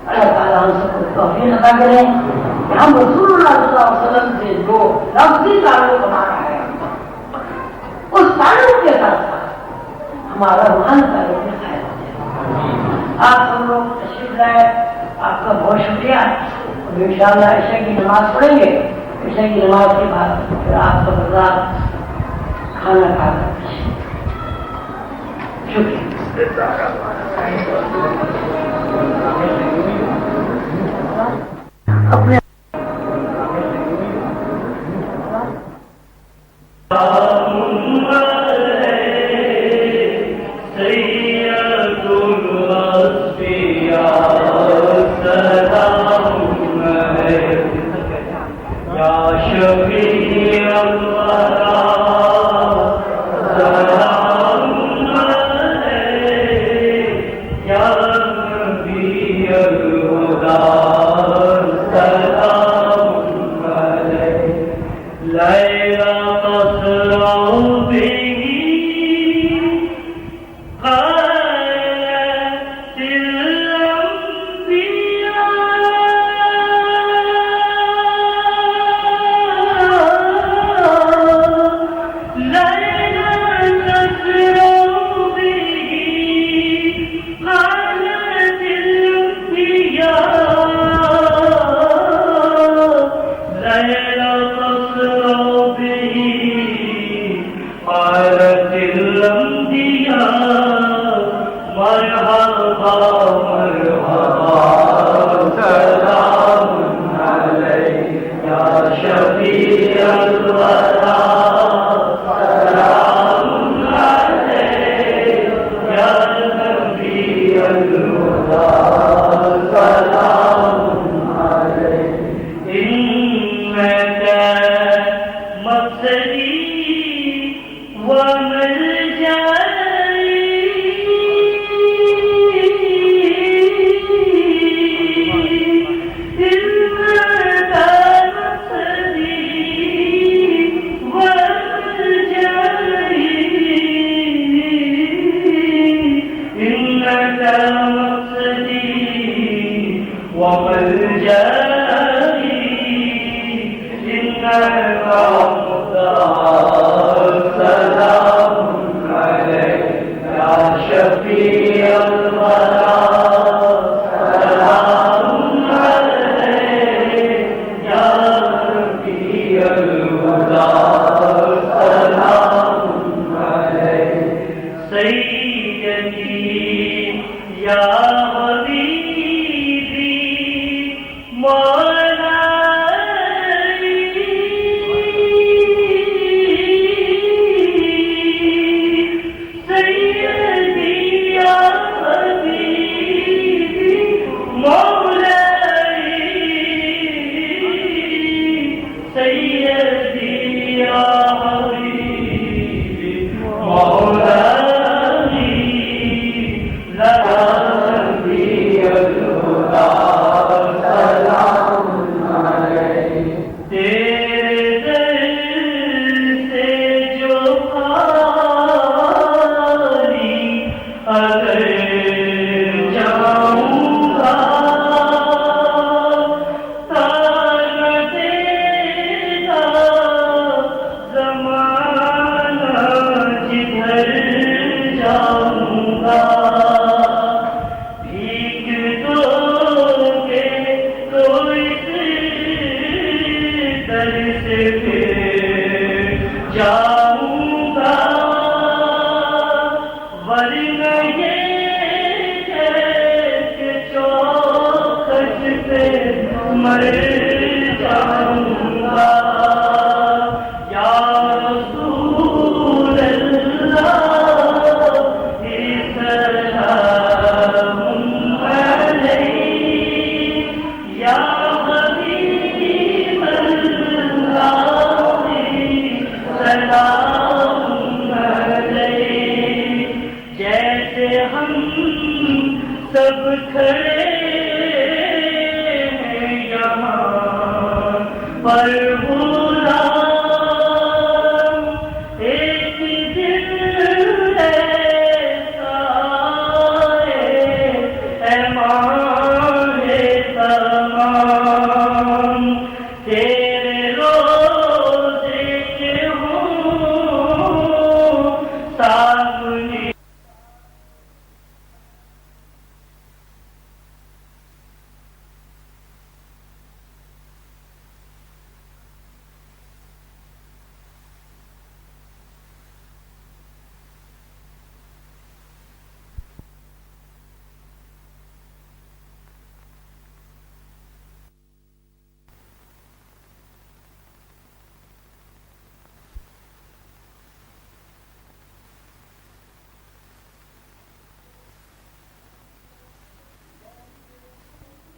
اللہ تعالیٰ ہم سب کو توفیق عطا کرے کہ ہم رسول اللہ صلی اللہ علیہ وسلم سے جو لفظی تعلق ہمارا ہے اس تعلق کے ساتھ ساتھ ہمارا روحانی تعلق میں قائم ہو جائے۔ آپ سب لوگ تشریف لائے، آپ کا بہت شکریہ، اور انشاءاللہ عشاء کی نماز پڑھیں گے، عشاء کی نماز کے بعد پھر آپ کا بازار کھانا کھا کر شکریہ۔ اپنے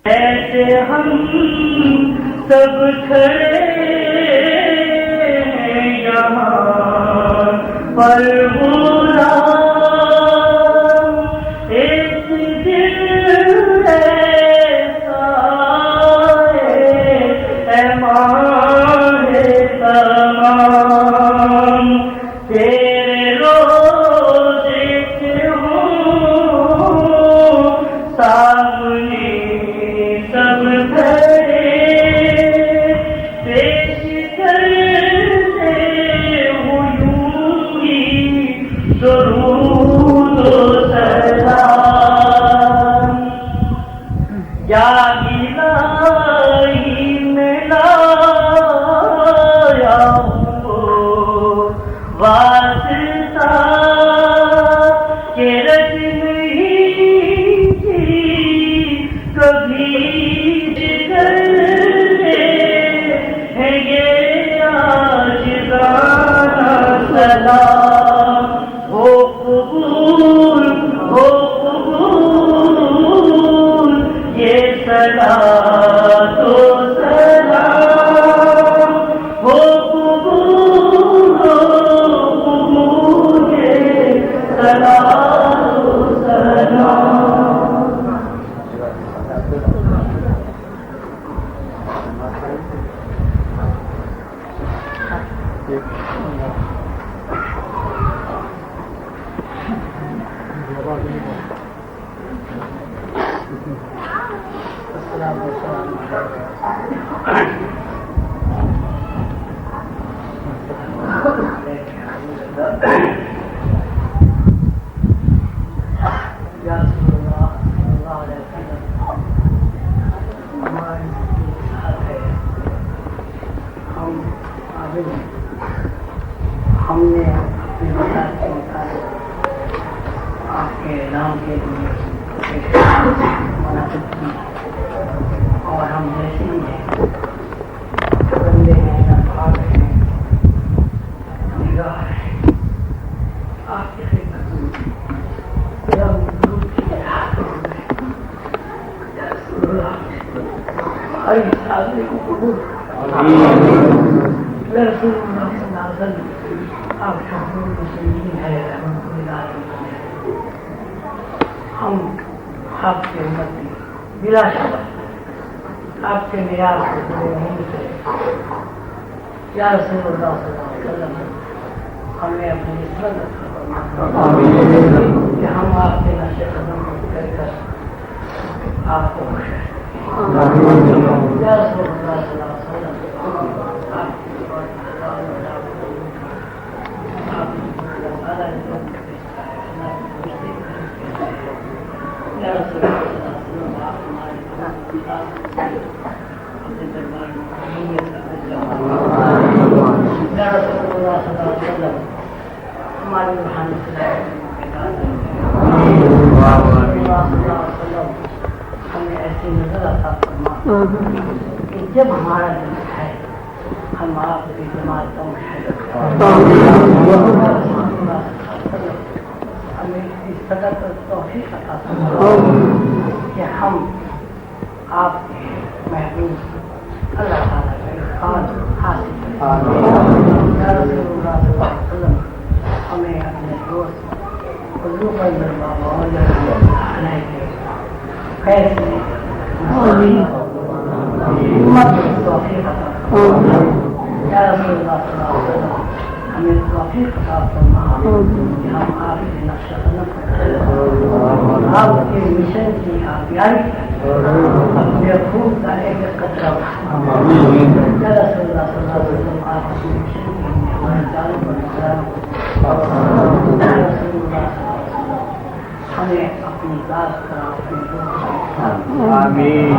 ایسے ہم سب کھڑے یہاں پر بولا ایک دل ایسا ماہ تمام تیرے روزے کے ہوں سامنے سب کھڑے پیش کرتے ہوں یوں ہی درود و سلام یا الہی میں لایا ہوں واسطہ کہ رج نہیں تھی کبھی کرتے ہیں یہ عاجزانہ سلام ہو قبول یہ صلاۃ و سلام ہو قبول یہ صلاۃ و سلام ہم نے اپنے وطن کے مطابق آپ کے نام کے لیے منعقد کی اور ہم جیسے ہی ہیں بندے ہیں افعال ہیں نگاہ ہے آپ کی خدمت میں ہر آدمی کو قبول رسول اللہ صلی اللہ علیہ وسلم آپ شہر المسلمین ہے رحمۃ اللہ علیہ ہم آپ کے امتی بلا شک آپ کے معیار کو پورے نہیں کرے یا رسول اللہ صلی اللہ علیہ وسلم ہمیں اپنی نسبت کہ ہم آپ کے نقش قدم کو کر کر آپ کو خوش ہیں یا رسول اللہ صلی اللہ علیہ وسلم آپ ہماری روحانی ہمیں ایسی نظر عطا فرما کہ جب ہمارا دل ہے ہم آپ کی جماعت کا مشاہدہ ہمیں اس طرح کا توفیق عطا فرما کہ ہم آپ کے محبوب اللہ تعالیٰ کا احسان حاصل کریں یا رسول اللہ صلی اللہ علیہ وسلم ہمیں اپنے دوست حضور صلی اللہ علیہ وسلم کے فیصلے امت کو توفیق عطا فرما یا رسول اللہ صلی اللہ علیہ وسلم ہمیں توفیق عطا فرما کہ ہم آپ کے نقش قدم آپ کے مشن کی آبیاری اپنے خون کا ایک قطرہ یا رسول اللہ صلی اللہ علیہ وسلم آپ کے مشن کی ہمارے جانوں پر نظر یا رسول اللہ صلی اللہ علیہ وسلم ہمیں اپنی ذات کا اپنے دوست آمین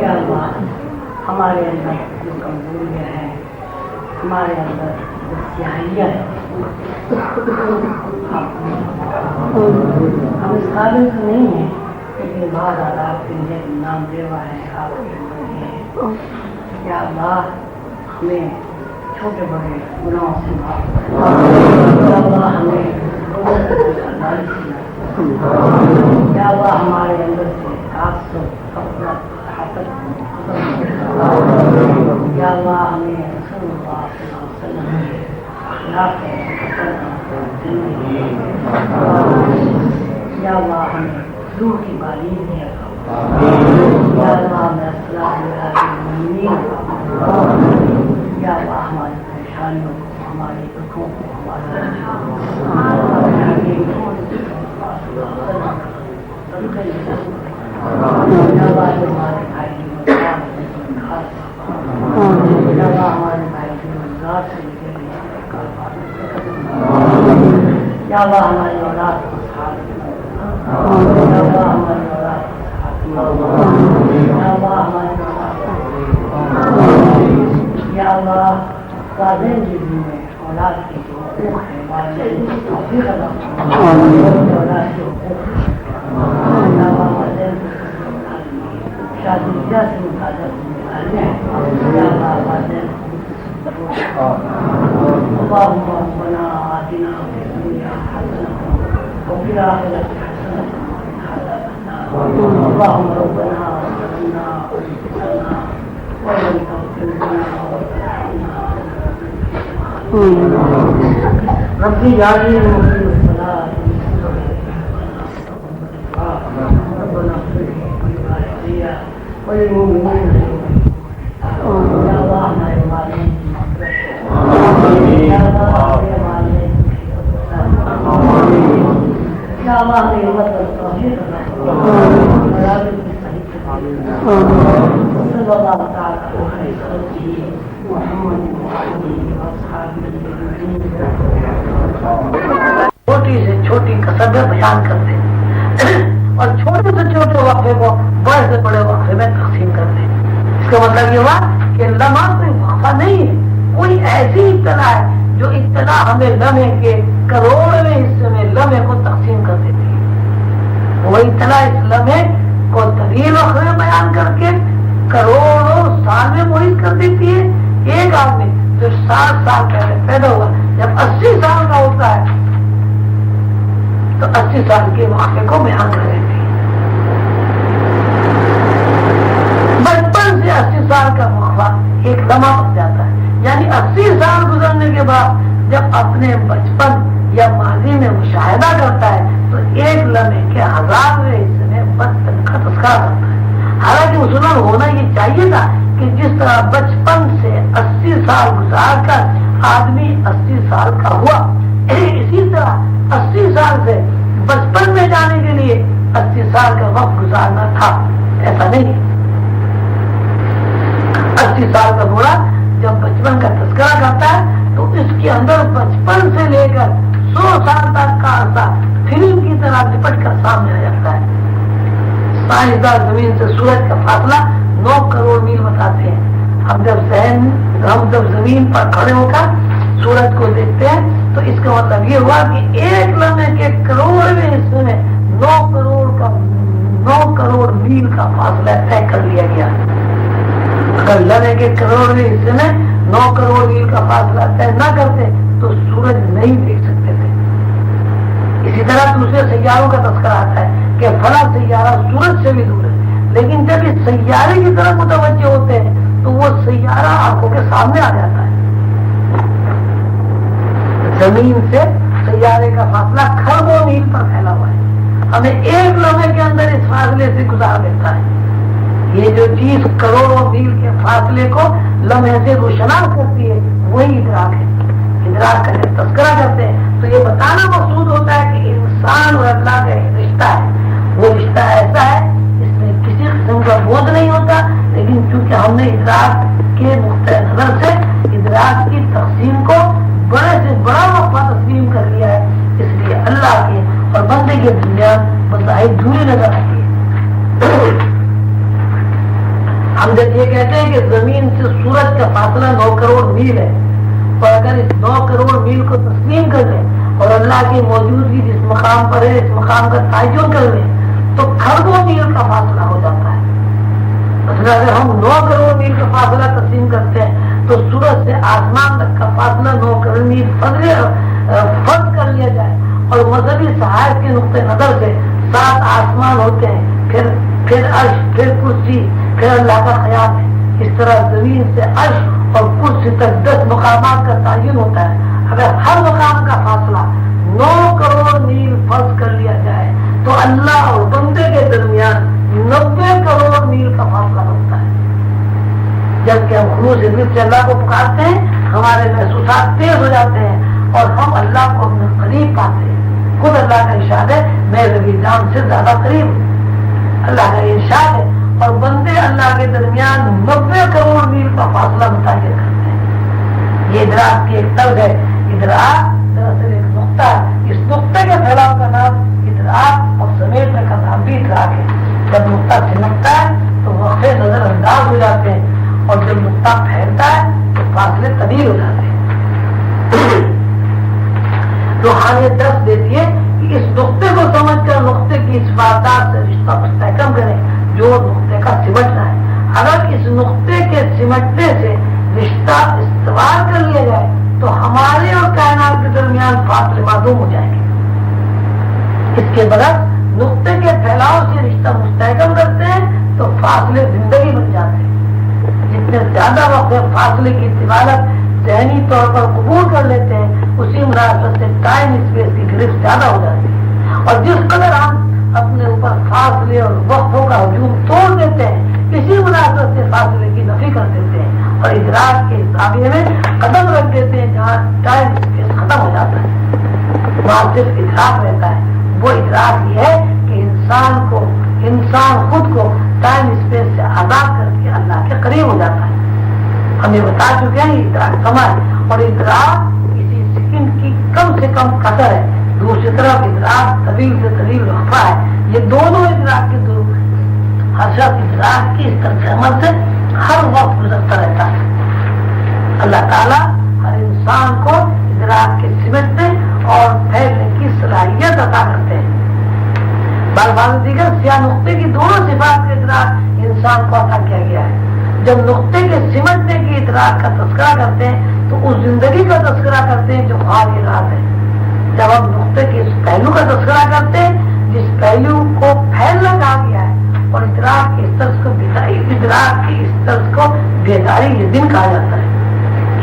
یا اللہ ہمارے اندر جو کمزوریاں ہیں ہمارے اندر جو سیاہیاں ہیں ہم اس قابل تو نہیں ہیں لیکن بعض آپ کے نام دیوا ہے آپ کے ہیں یا اللہ ہمیں چھوٹے بڑے گناہوں سے معاف یا اللہ ہمیں یا اللہ ہمارے اندر سے تعصب غفلت یا اللہ ہمیں روح کی تعلیم دیا یا اللہ ہمیں اصلاح یا اللہ ہماری پریشانیوں کو ہمارے دکھوں کو ہمارے یا اللہ ہماری اولاد کو یا اللہ والدین کی میں اولاد کی جو حقوق ہے والدین کی توفیق عطا اولاد کے حقوق یا اللہ والدین شادی بیاہ سے متعلق یا اللہ والدین اللهم ربنا آتنا في الدنيا حسنة وفي الآخرة حسنة اللهم ربنا ظلمنا أنفسنا وإن تغفر لنا وترحمنا ربي اجعلني مقيم الصلاة ربنا اغفر لي ولوالدي وللمؤمنين يا الله ما يوالين يا الله يا والدين يا الله نعمت التوفيق ولا بالمستحيل وصلى الله تعالى على خير خلقه محمد وعلى واصحابه چھوٹی سے چھوٹی کسبیں بیان کرتے اور چھوٹے سے چھوٹے وقفے کو بڑے سے بڑے وقفے میں تقسیم کرتے. اس کا مطلب یہ ہوا کہ لمحہ کوئی وقفہ نہیں ہے, کوئی ایسی اطلاع ہے جو اطلاع ہمیں لمحے کے کروڑویں حصے میں لمحے کو تقسیم کر دیتی ہے. وہ اطلاع اس لمحے کو طویل وقت میں بیان کر کے کروڑوں سال میں محیط کر دیتی ہے. ایک آدمی جو 60 سال پہلے پیدا ہوا جب 80 سال کا ہوتا ہے تو 80 سال کے واقعے کو بیان کر دیتی ہے. بچپن سے 80 سال کا وقفہ ایک لمحہ بن جاتا ہے. یعنی 80 سال گزرنے کے بعد جب اپنے بچپن یا ماضی میں مشاہدہ کرتا ہے تو ایک لمحے کے 1000ویں حصے میں بچپن کا تذکرہ کرتا ہے. حالانکہ اصولاً ہونا یہ چاہیے تھا کہ جس طرح بچپن سے 80 سال گزار کر آدمی 80 سال کا ہوا, اسی طرح 80 سال سے بچپن میں جانے کے لیے 80 سال کا وقت گزارنا تھا. ایسا نہیں. 80 سال کا بوڑھا جب بچپن کا تذکرہ کرتا ہے تو اس کے اندر بچپن سے لے کر 100 سال تک کا عرصہ فلم کی طرح لپٹ کر سامنے آ جاتا ہے. سائنسدان زمین سے سورج کا فاصلہ 9 کروڑ میل بتاتے ہیں. ہم جب زمین پر کھڑے ہو کر سورج کو دیکھتے ہیں تو اس کا مطلب یہ ہوا کہ ایک لمحے کے کروڑویں حصے میں 9 کروڑ میل کا فاصلہ طے کر لیا گیا. اگر لمحے کے کروڑویں حصے میں 9 کروڑ میل کا فاصلہ طے نہ کرتے تو سورج نہیں دیکھ سکتے تھے. اسی طرح دوسرے سیاروں کا تذکرہ آتا ہے کہ فلاں سیارہ سورج سے بھی دور ہے, لیکن جب اس سیارے کی طرف متوجہ ہوتے ہیں تو وہ سیارہ آنکھوں کے سامنے آ جاتا ہے. زمین سے سیارے کا فاصلہ کھربوں میل پر پھیلا ہوا ہے. ہمیں ایک لمحے کے اندر اس فاصلے سے گزار دیتا ہے. یہ جو چیز کروڑوں میل کے فاصلے کو لمحے سے روشناس کرتی ہے وہی ادراک ہے. ادراک کا جب تذکرہ کرتے ہیں تو یہ بتانا مقصود ہوتا ہے کہ انسان اور اللہ کا ایک رشتہ ہے. وہ رشتہ ایسا ہے اس میں کسی قسم کا بوجھ نہیں ہوتا, لیکن چونکہ ہم نے ادراک کے نقطۂ نظر سے ادراک کی تقسیم کو بڑے سے بڑا وقفہ تسلیم کر لیا ہے, اس لیے اللہ کے اور بندے کے درمیان بظاہر دوری نظر آتی ہے. ہم جب یہ کہتے ہیں کہ زمین سے سورج کا فاصلہ 9 کروڑ میل ہے, اور اگر اس 9 کروڑ میل کو تسلیم کر لیں اور اللہ کی موجودگی جس مقام پر ہے اس مقام کا تعین کر لیں تو کھربوں میل کا فاصلہ ہو جاتا ہے. مثلا اگر ہم 9 کروڑ میل کا فاصلہ تسلیم کرتے ہیں تو سورج سے آسمان تک کا فاصلہ 9 کروڑ میل فرض کر لیا جائے اور مذہبی صحائف کے نقطۂ نظر سے 7 آسمان ہوتے ہیں, پھر عرش, پھر کرسی, پھر اللہ کا خیال ہے. اس طرح زمین سے عرش اور کرسی تک 10 مقامات کا تعین ہوتا ہے. اگر ہر مقام کا فاصلہ 9 کروڑ میل فرض کر لیا جائے تو اللہ اور بندے کے درمیان 90 کروڑ میل کا فاصلہ بنتا ہے. جبکہ ہم خلوص دل سے اللہ کو پکارتے ہیں, ہمارے محسوسات تیز ہو جاتے ہیں اور ہم اللہ کو اپنے قریب پاتے ہیں. خود اللہ کا ارشاد ہے میں ربی جان سے زیادہ قریب ہوں, اللہ کا ارشاد ہے. اور بندے اللہ کے درمیان 90 کروڑ میل کا فاصلہ متعین کرتے ہیں. یہ ادراک کی ایک طرز ہے. ادراک دراصل ایک نقطہ ہے, اس نقطے کے پھیلاؤ کا نام ادراک اور سمیٹنے کا نام بھی ادراک ہے. جب نقطہ سمٹتا ہے تو وقفے نظر انداز ہو جاتے ہیں, اور جب نقطہ پھیلتا ہے تو فاصلے طویل ہو جاتے ہیں. روحانیت درس دیتی ہے کہ اس نقطے کو سمجھ کر نقطے کی اس واردات سے رشتہ مستحکم کریں جو نقطے کا سمٹنا ہے. اگر اس نقطے کے سمٹنے سے رشتہ استوار کر لیا جائے تو ہمارے اور کائنات کے درمیان فاصلے معدوم ہو جائیں گے. اس کے برعکس نقطے کے پھیلاؤ سے رشتہ مستحکم کرتے ہیں تو فاصلے زندگی بن جاتے ہیں. جتنے زیادہ وقت فاصلے کی طوالت ذہنی طور پر قبول کر لیتے ہیں اسی مناسبت سے ٹائم اسپیس کی گرفت زیادہ ہو جاتی ہے. اور جس قدر ہم اپنے اوپر فاصلے اور وقتوں کا ہجوم توڑ دیتے ہیں اسی مناسبت سے فاصلے کی نفی کر دیتے ہیں اور ادراک کے زاویے میں قدم رکھ دیتے ہیں جہاں ٹائم اسپیس ختم ہو جاتا ہے. وہاں صرف ادراک رہتا ہے. وہ ادراک یہ ہے کہ انسان خود کو ٹائم اسپیس سے آزاد کر کے اللہ کے قریب ہو جاتا ہے. ہم یہ بتا چکے ہیں ادراک سمجھ, اور ادراک کسی سیکنڈ کی کم سے کم قطر ہے. دوسری طرف ادراک طویل سے طویل وقفہ ہے. یہ دونوں ادراک کے دو ہر شخص ادراک کی اس طرح عمل سے ہر وقت گزرتا رہتا ہے. اللہ تعالیٰ ہر انسان کو ادراک کے سمٹنے اور پھیلنے کی صلاحیت عطا کرتے ہیں. بال دیگر سیاہ نقطے کی دونوں صفات کا ادراک انسان کو عطا کیا گیا ہے. جب نقطے کے سمٹنے کی ادراک کا تذکرہ کرتے ہیں تو اس زندگی کا تذکرہ کرتے ہیں جو خواب کی رات ہے. جب ہم نقطے کے اس پہلو کا تذکرہ کرتے ہیں جس پہلو کو پھیلنا کہا گیا ہے اور ادراک کے اس طرز کو بیداری یہ دن کہا جاتا ہے.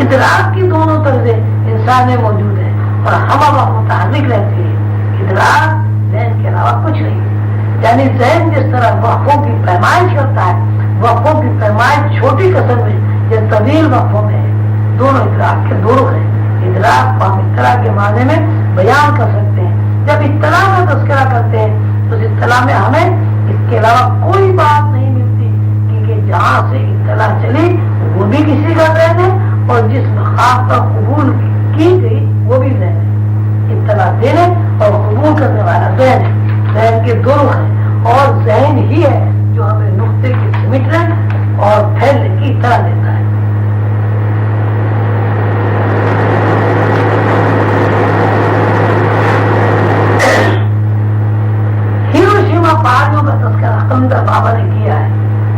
ادراک کی دونوں طرزیں انسان میں موجود ہیں اور ہم متحرک رہتی ہے. ادراک ذہن کے علاوہ کچھ نہیں ہے. یعنی ذہن جس طرح وقفوں کی پیمائش کرتا ہے, وقفوں کی پیمائش چھوٹی قسم میں یا طویل وقفوں میں ہے. دونوں ادراک کے دو رخ ہیں. ادراک کو ہم اطلاع کے معنی میں بیان کر سکتے ہیں. جب اطلاع کا تذکرہ کرتے ہیں تو اس اطلاع میں ہمیں اس کے علاوہ کوئی بات نہیں ملتی, کیونکہ جہاں سے اطلاع چلی وہ بھی کسی کا ذہن ہے اور جس مقام پر قبول کی گئی وہ بھی ذہن ہے. اطلاع دینے اور قبول کرنے والا ذہن ہے. ذہن کے دو رخ ہیں اور ذہن ہی ہے جو ہمیں نقطے کی سمٹنے اور پھیلنے کی اطلاع دیتا ہے. ہیروشیما پہاڑیوں کا تذکرہ حمدہ بابا نے کیا ہے.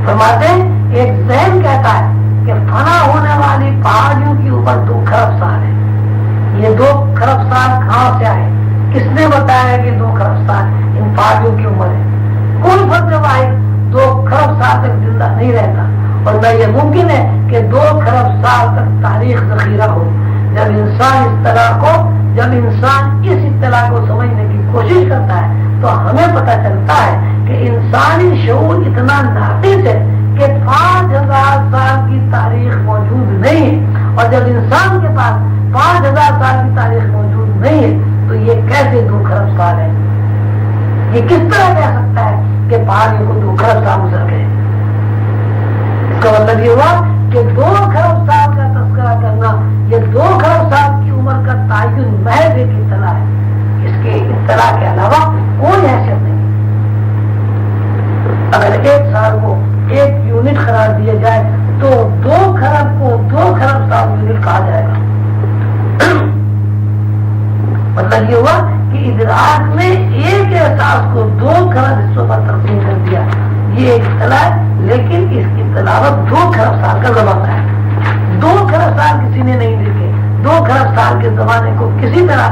فرماتے ہیں ایک ذہن کہتا ہے کہ فنا ہونے والی پہاڑیوں کی عمر 2 کھرب سال ہے. یہ 2 کھرب سال کہاں سے آئے؟ کس نے بتایا کہ 2 کھرب سال ان پہاڑیوں کی عمر ہے؟ کوئی فرد واحد 2 کھرب سال تک زندہ نہیں رہتا اور نہ یہ ممکن ہے کہ 2 کھرب سال تک تاریخ ذخیرہ ہو. جب انسان اس اطلاع کو سمجھنے کی کوشش کرتا ہے تو ہمیں پتہ چلتا ہے کہ انسانی شعور اتنا ناقص ہے کہ 5000 سال کی تاریخ موجود نہیں ہے. اور جب انسان کے پاس 5000 سال کی تاریخ موجود نہیں ہے تو یہ کیسے 2 کھرب سال ہے؟ یہ کس طرح کہہ سکتا ہے کہ پہاڑیوں کو 2 کھرب سال گزر گئے؟ اس کا مطلب یہ ہوا کہ 2 کھرب سال کا تذکرہ کرنا یہ 2 کھرب سال کی عمر کا تعین محض ایک اطلاع ہے. اس کے اطلاع کے علاوہ کوئی حیثیت نہیں. اگر 1 سال کو 1 یونٹ قرار دیا جائے تو 2 کھرب کو 2 کھرب سال یونٹ کہا جائے گا. مطلب یہ ہوا کہ ادراک نے ایک احساس کو 2 کھرب حصوں پر تقسیم کر دیا. یہ ایک اطلاع ہے لیکن اس کی تلاوت 2 کھرب سال کا زمانہ ہے. 2 کھرب سال کسی نے نہیں دیکھے. 2 کھرب سال کے زمانے کو کسی طرح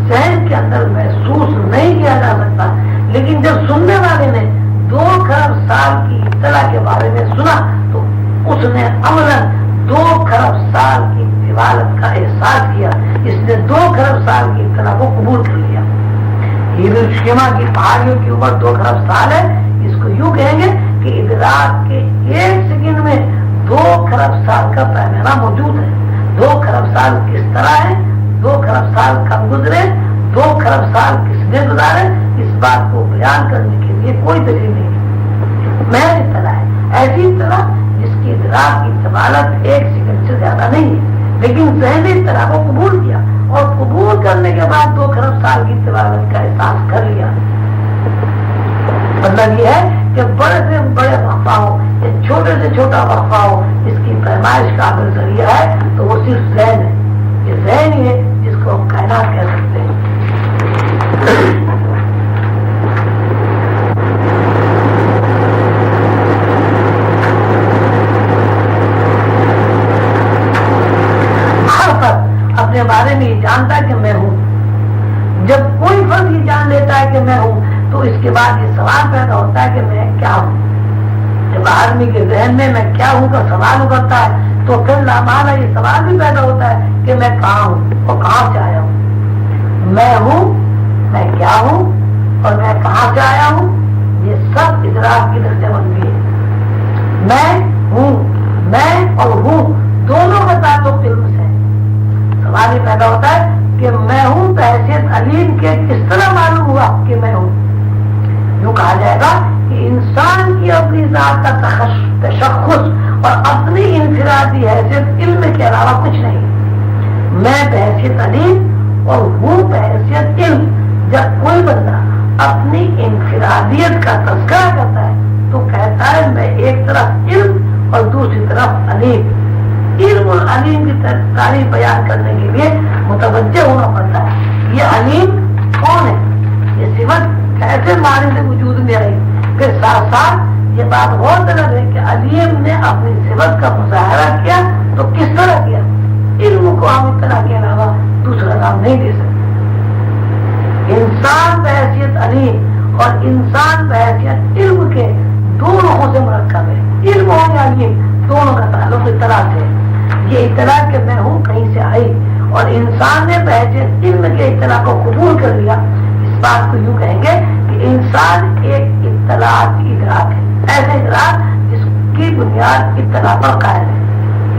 ذہن کے اندر محسوس نہیں کیا جا سکتا. لیکن جب سننے والے نے 2 کھرب سال کی اطلاع کے بارے میں سنا تو اس نے عملاً 2 کھرب سال کی استوالت کا احساس کیا، اس نے 2 کھرب سال کی اطلاع کو قبول کر لیا۔ ہیروشیما کی پہاڑیوں کی عمر 2 کھرب سال ہے، اس کو یوں کہیں گے کہ ادراک کے 1 سیکنڈ میں 2 کھرب سال کا پیمانہ موجود ہے۔ 2 کھرب سال کس طرح ہے، 2 کھرب سال کب گزرے، 2 کھرب سال کس نے گزارے، اس بات کو بیان کرنے کے لیے کوئی دلیل نہیں ہے، محض اطلاع ہے۔ ایسی اطلاع جس کی ادراک کی طوالت 1 سیکنڈ سے زیادہ نہیں ہے، لیکن ذہنی اطلاع کو قبول کیا اور قبول کرنے کے بعد 2 کھرب سال کی طوالت کا احساس کر لیا۔ مطلب یہ ہے کہ بڑے سے بڑے وقفہ ہو یا چھوٹے سے چھوٹا وقفہ ہو، اس کی پیمائش کا اگر ذریعہ ہے تو وہ صرف ذہن ہے۔ یہ ذہن ہی ہے جس کو ہم کائنات کہہ سکتے ہیں۔ ہر فرد اپنے بارے میں یہ جانتا ہے کہ میں ہوں۔ جب کوئی فرد یہ جان لیتا ہے کہ میں ہوں تو اس کے بعد یہ سوال پیدا ہوتا ہے کہ میں کیا ہوں۔ جب آدمی کے ذہن میں کیا ہوں کا سوال ابھرتا ہے تو پھر لامحالہ یہ سوال بھی پیدا ہوتا ہے کہ میں کہاں ہوں اور کہاں سے آیا ہوں۔ میں ہوں، میں کیا ہوں اور میں کہاں سے آیا ہوں، یہ سب ادراک کی درجہ بندی ہے۔ میں ہوں، میں اور ہوں دونوں کا تعلق علم سے ہے۔ سوال یہ پیدا ہوتا ہے کہ میں ہوں بحیثیت علیم کے کس طرح معلوم ہوا کہ میں ہوں۔ یوں کہا جائے گا کہ انسان کی اپنی ذات کا تشخص اور اپنی انفرادی حیثیت علم کے علاوہ کچھ نہیں۔ میں بحیثیت علیم اور ہوں بحیثیت علم۔ جب کوئی بندہ اپنی انفرادیت کا تذکرہ کرتا ہے تو کہتا ہے میں ایک طرف علم اور دوسری طرف علیم۔ علم اور علیم کی تعریف بیان کرنے کے لیے متوجہ ہونا پڑتا ہے۔ یہ علیم کون ہے، یہ صفت کیسے معنی سے وجود میں آئی، پھر ساتھ ساتھ یہ بات غور طلب ہے کہ علیم نے اپنی صفت کا مظاہرہ کیا تو کس طرح کیا۔ علم کو ہم اطلاع کے علاوہ دوسرا نام نہیں دے سکتے۔ انسان بحیثیت علیم اور انسان بحیثیت علم کے دو رخوں سے مرکب ہے۔ علم اور علیم دونوں کا تعلق اطلاع سے ہے۔ یہ اطلاع کہ میں ہوں کہیں سے آئی اور انسان نے بحیثیت علم کے اطلاع کو قبول کر لیا۔ اس بات کو یوں کہیں گے کہ انسان ایک اطلاعاتی ادراک ہے، ایسے ادراک جس کی بنیاد اطلاع پر قائم ہے۔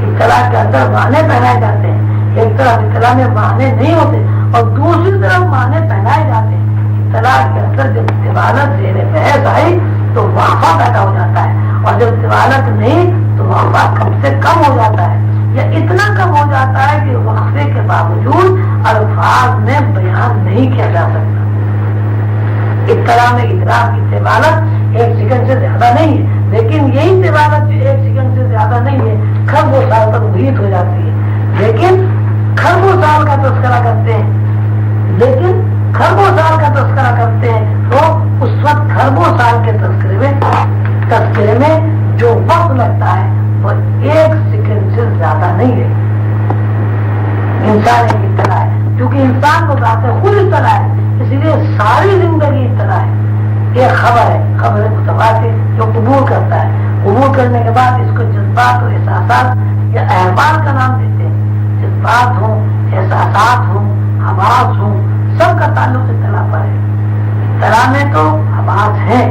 اطلاع کے اندر معنی پہنائے جاتے ہیں، ایک طرف اطلاع میں معنی نہیں ہوتے اور دوسری طرف معنی پہنائے جاتے ہیں۔ اطلاع کے اندر جب طوالت زیر بحث آئی تو وقفہ پیدا ہو جاتا ہے، اور جب طوالت نہیں تو وقفہ کم سے کم ہو جاتا ہے، یا اتنا کم ہو جاتا ہے کہ وقفے کے باوجود الفاظ میں بیان نہیں کیا جا سکتا۔ اطلاع میں ادراک کی طوالت 1 سیکنڈ سے زیادہ نہیں ہے، لیکن یہی طوالت جو 1 سیکنڈ سے زیادہ نہیں ہے کھربوں سال تک محیط ہو جاتی ہے۔ لیکن کھربوں سال کا تذکرہ کرتے ہیں، تو اس وقت کھربوں سال کے تذکرے میں جو وقت لگتا ہے وہ 1 سیکنڈ سے زیادہ نہیں ہے۔ انسان ایک اطلاع ہے، کیونکہ انسان کو ذات خود اطلاع ہے، اس لیے ساری زندگی اطلاع ہے۔ یہ خبر ہے، خبر متواتر جو قبول کرتا ہے، قبول کرنے کے بعد اس کو جذبات اور احساسات یا احوال کا نام دیتے ہیں۔ جذبات ہوں، احساسات ہوں، حواس ہوں، سب کا تعلق اطلاع پر ہے۔ اطلاع میں تو حواس ہے،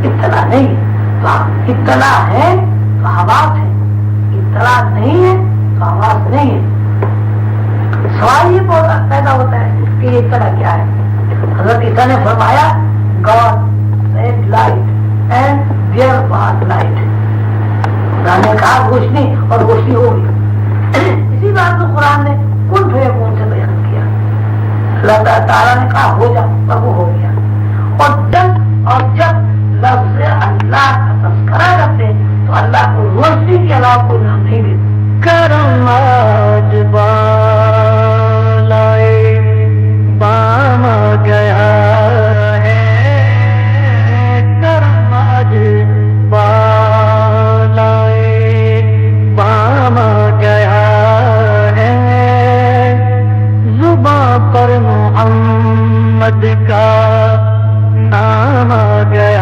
اطلاع نہیں ہے۔ تو اطلاع ہے تو حواس ہے، اطلاع نہیں ہے تو حواس نہیں ہے۔ سوال یہ پیدا ہوتا ہے کہ یہ اطلاع کیا ہے۔ حضرت عیسیٰ نے فرمایا God said light and there was light۔ خدا نے کہا روشنی اور روشنی ہو گئی۔ اسی بات کو قرآن نے کن فیکون سے بیان کیا۔ اللہ تعالیٰ نے کہا ہو جا اور وہ ہو گیا۔ اور جب لفظ اللہ کا تذکرہ کرتے تو اللہ کو روشنی کے علاوہ کوئی نام نہیں دیتے۔ کرم آج بالائے بام گیا ہے، کرم آج بالائے بام گیا ہے، زباں پر محمد کا نام آ گیا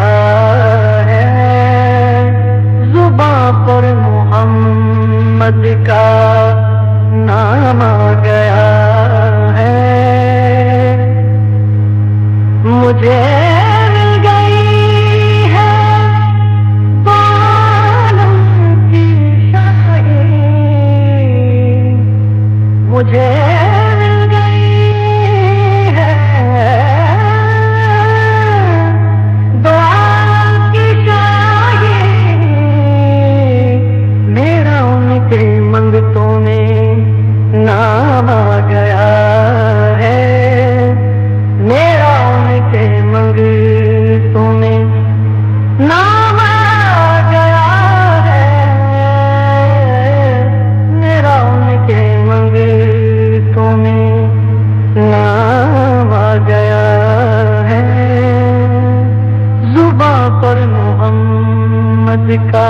کا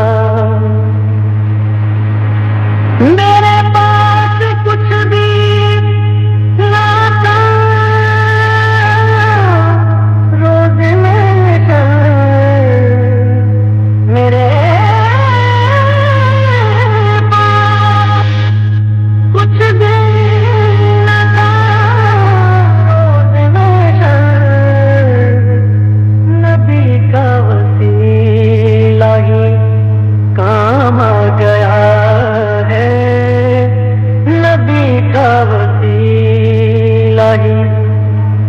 میرے پاس کچھ بھی نہ تھا روز میں میرے پاس کچھ بھی نہ تھا روز میں نبی کا وسیلہ ہی کام آ گیا ہے نبی کا وسیلہ ہی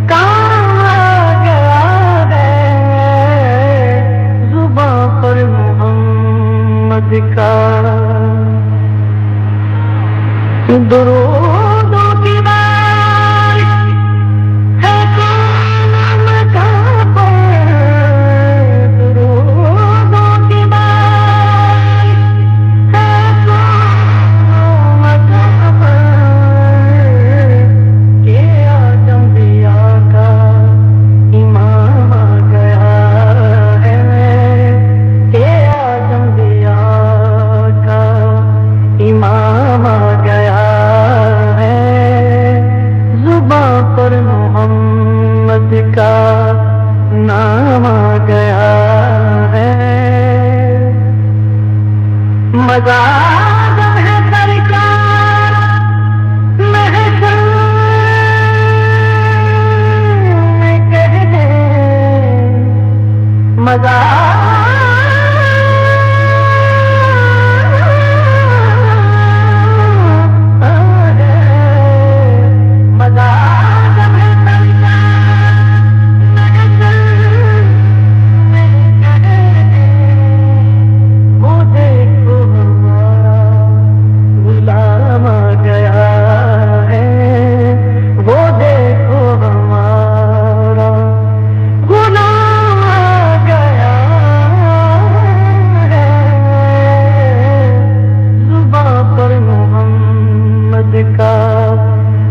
کام آ گیا ہے زباں پر محمد کا درودوں کی بارش ہے کام کا پر درودوں کی بارش ہے کام کا پر کہ آج انبیاء کا امام آ گیا ہے کہ آج انبیاء کا امام آ گیا ہے زباں پر محمد کا نام آ گیا ہے مزہ جب ہے سرکار محشر میں کہنے مزہ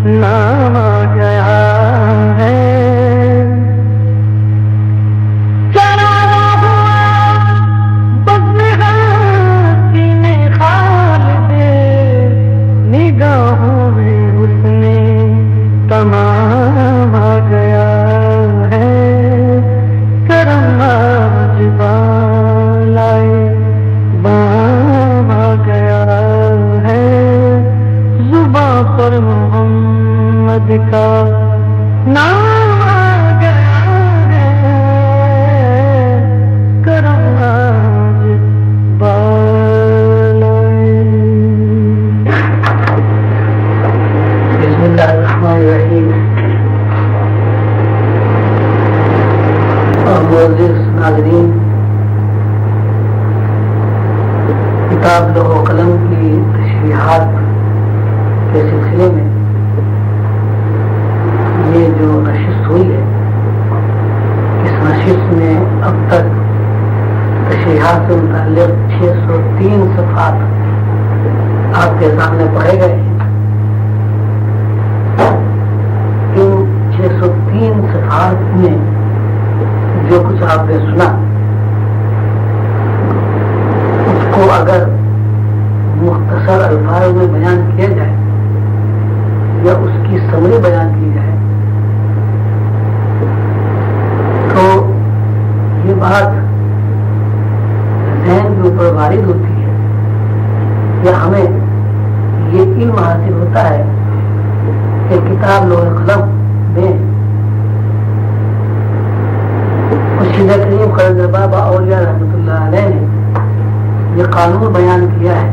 نام آ گیا ہے چلا ہوا بزم سینے خالد نگاہوں میں حسن تمام آ گیا ہے کرم آج بالائے بام آ گیا ہے زباں پر محمد کا نام آ گیا ہے کرم آج بالائے بسم اللہ الرحمن الرحیم معزز ناظرین کتاب لوح و قلم کی تشریحات کے سلسلے میں یہ جو نشست ہوئی ہے اس نشست میں اب تک تشریحات سے متعلق 603 صفحات آپ کے سامنے پڑھے گئے ہیں ان 603 صفحات میں جو کچھ آپ نے سنا اس کو اگر مختصر الفاظ میں بیان کیا جائے یا اس کی سمری بیان کی جائے تو یہ بات ذہن کے اوپر وارد ہوتی ہے یا ہمیں یہ علم حاصل ہوتا ہے کہ کتاب لوح قلم میں مرشد کریم خضر بابا اولیاء رحمۃ اللہ علیہ نے یہ قانون بیان کیا ہے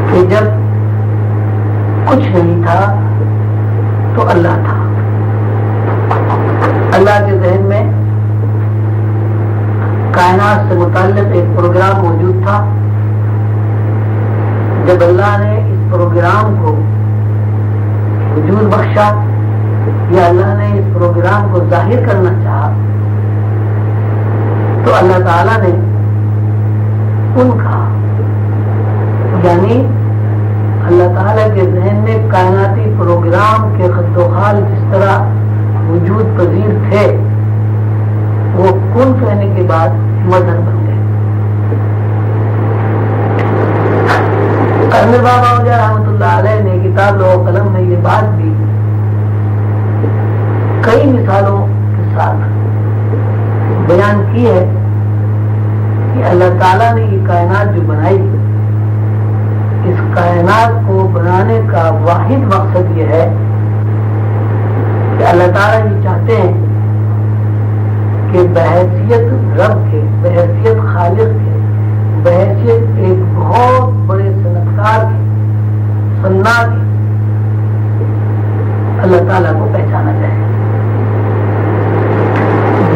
کہ جب کچھ نہیں تھا تو اللہ تھا. اللہ کے ذہن میں کائنات سے متعلق ایک پروگرام موجود تھا. جب اللہ نے اس پروگرام کو وجود بخشا یا اللہ نے اس پروگرام کو ظاہر کرنا چاہا تو اللہ تعالیٰ نے ان کا یعنی اللہ تعالیٰ کے ذہن میں کائناتی پروگرام کے خط و خال جس طرح وجود پذیر تھے وہ کن کہنے کے بعد وزن بن گئے. کرمل بابا اولیاء رحمۃ اللہ علیہ نے کتاب لوح و قلم میں یہ بات بھی کئی مثالوں کے ساتھ بیان کی ہے کہ اللہ تعالیٰ نے یہ کائنات جو بنائی، اس کائنات کو بنانے کا واحد مقصد یہ ہے کہ اللہ تعالیٰ یہ چاہتے ہیں کہ بحیثیت رب کے، بحیثیت خالق کے، بحیثیت ایک بہت بڑے صنعتکار کے، صناع کے، اللہ تعالیٰ کو پہچانا جائے.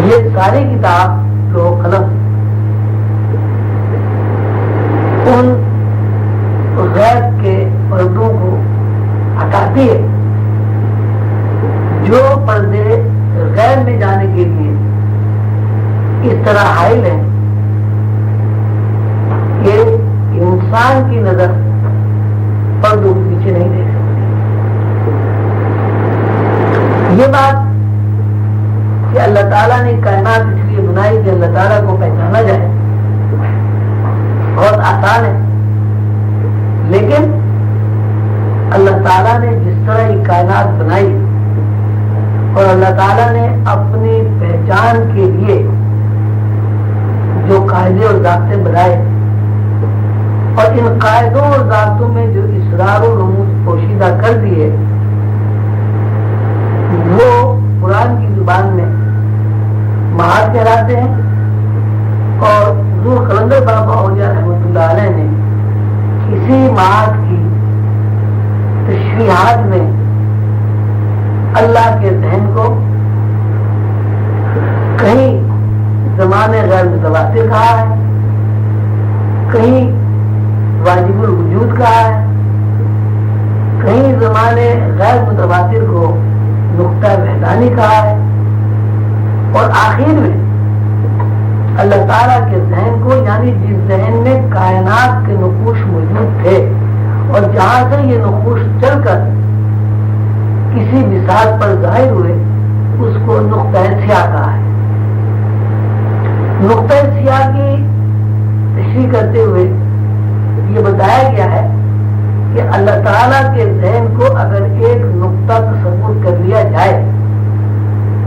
یہ ساری کتاب لوح و قلم ان غیب کے پردوں کو ہٹاتی ہے جو پردے غیب میں جانے کے لیے اس طرح حائل ہیں کہ انسان کی نظر پردوں کے پیچھے نہیں دیکھ سکتی. یہ بات کہ اللہ تعالیٰ نے کائنات اس لیے بنائی کہ اللہ تعالیٰ کو پہچانا جائے بہت آسان ہے، لیکن اللہ تعالیٰ نے جس طرح یہ کائنات بنائی اور اللہ تعالیٰ نے اپنی پہچان کے لیے جو قاعدے اور ضابطے بنائے اور ان قاعدوں اور ضابطوں میں جو اسرار و رموز پوشیدہ کر دیے وہ قرآن کی زبان میں معاد کہلاتے ہیں. اور حضور قلندر بابا اولیاء رحمۃ اللہ علیہ نے اسی معاد کی تشریحات میں اللہ کے ذہن کو کہیں زمانے غیر متواتر کہا ہے، کہیں واجب الوجود کہا ہے، کہیں زمانے غیر متواتر کو نقطہ وحدانی کہا ہے، اور آخر میں اللہ تعالیٰ کے ذہن کو، یعنی جس ذہن میں کائنات کے نقوش موجود تھے اور جہاں سے یہ نقوش چل کر کسی بساط پر ظاہر ہوئے، اس کو نقطہ سیاہ کہا ہے. نقطہ سیاہ کی تشریح کرتے ہوئے یہ بتایا گیا ہے کہ اللہ تعالیٰ کے ذہن کو اگر ایک نقطہ تصور کر لیا جائے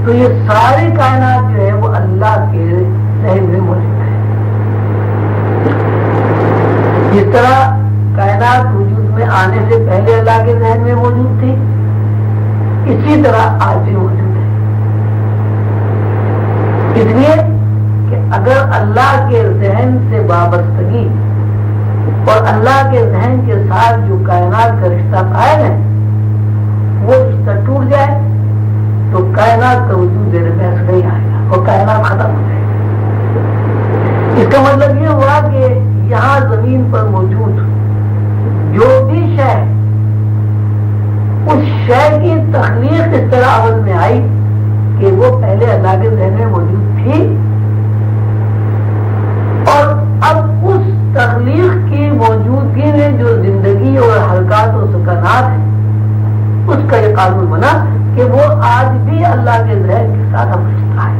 تو یہ ساری کائنات جو ہے وہ اللہ کے ذہن میں موجود ہے. جس طرح کائنات وجود میں آنے سے پہلے اللہ کے ذہن میں موجود تھی، اسی طرح آج بھی موجود ہے. اس لیے کہ اگر اللہ کے ذہن سے وابستگی اور اللہ کے ذہن کے ساتھ جو کائنات کا رشتہ قائم ہے وہ رشتہ ٹوٹ جائے تو کائنات کا وجود زیر بحث نہیں آئے گا اور کائنات ختم ہو جائے گا. اس کا مطلب یہ ہوا کہ یہاں زمین پر موجود جو بھی شے اس شے کی تخلیق اس طرح عمل میں آئی کہ وہ پہلے اللہ کے ذہن میں موجود تھی، اور اب اس تخلیق کی موجودگی میں جو زندگی اور حرکات و سکنات ہیں اس کا یہ قانون بنا کہ وہ آج بھی اللہ کے ذہن کے ساتھ ہم رشتہ ہے.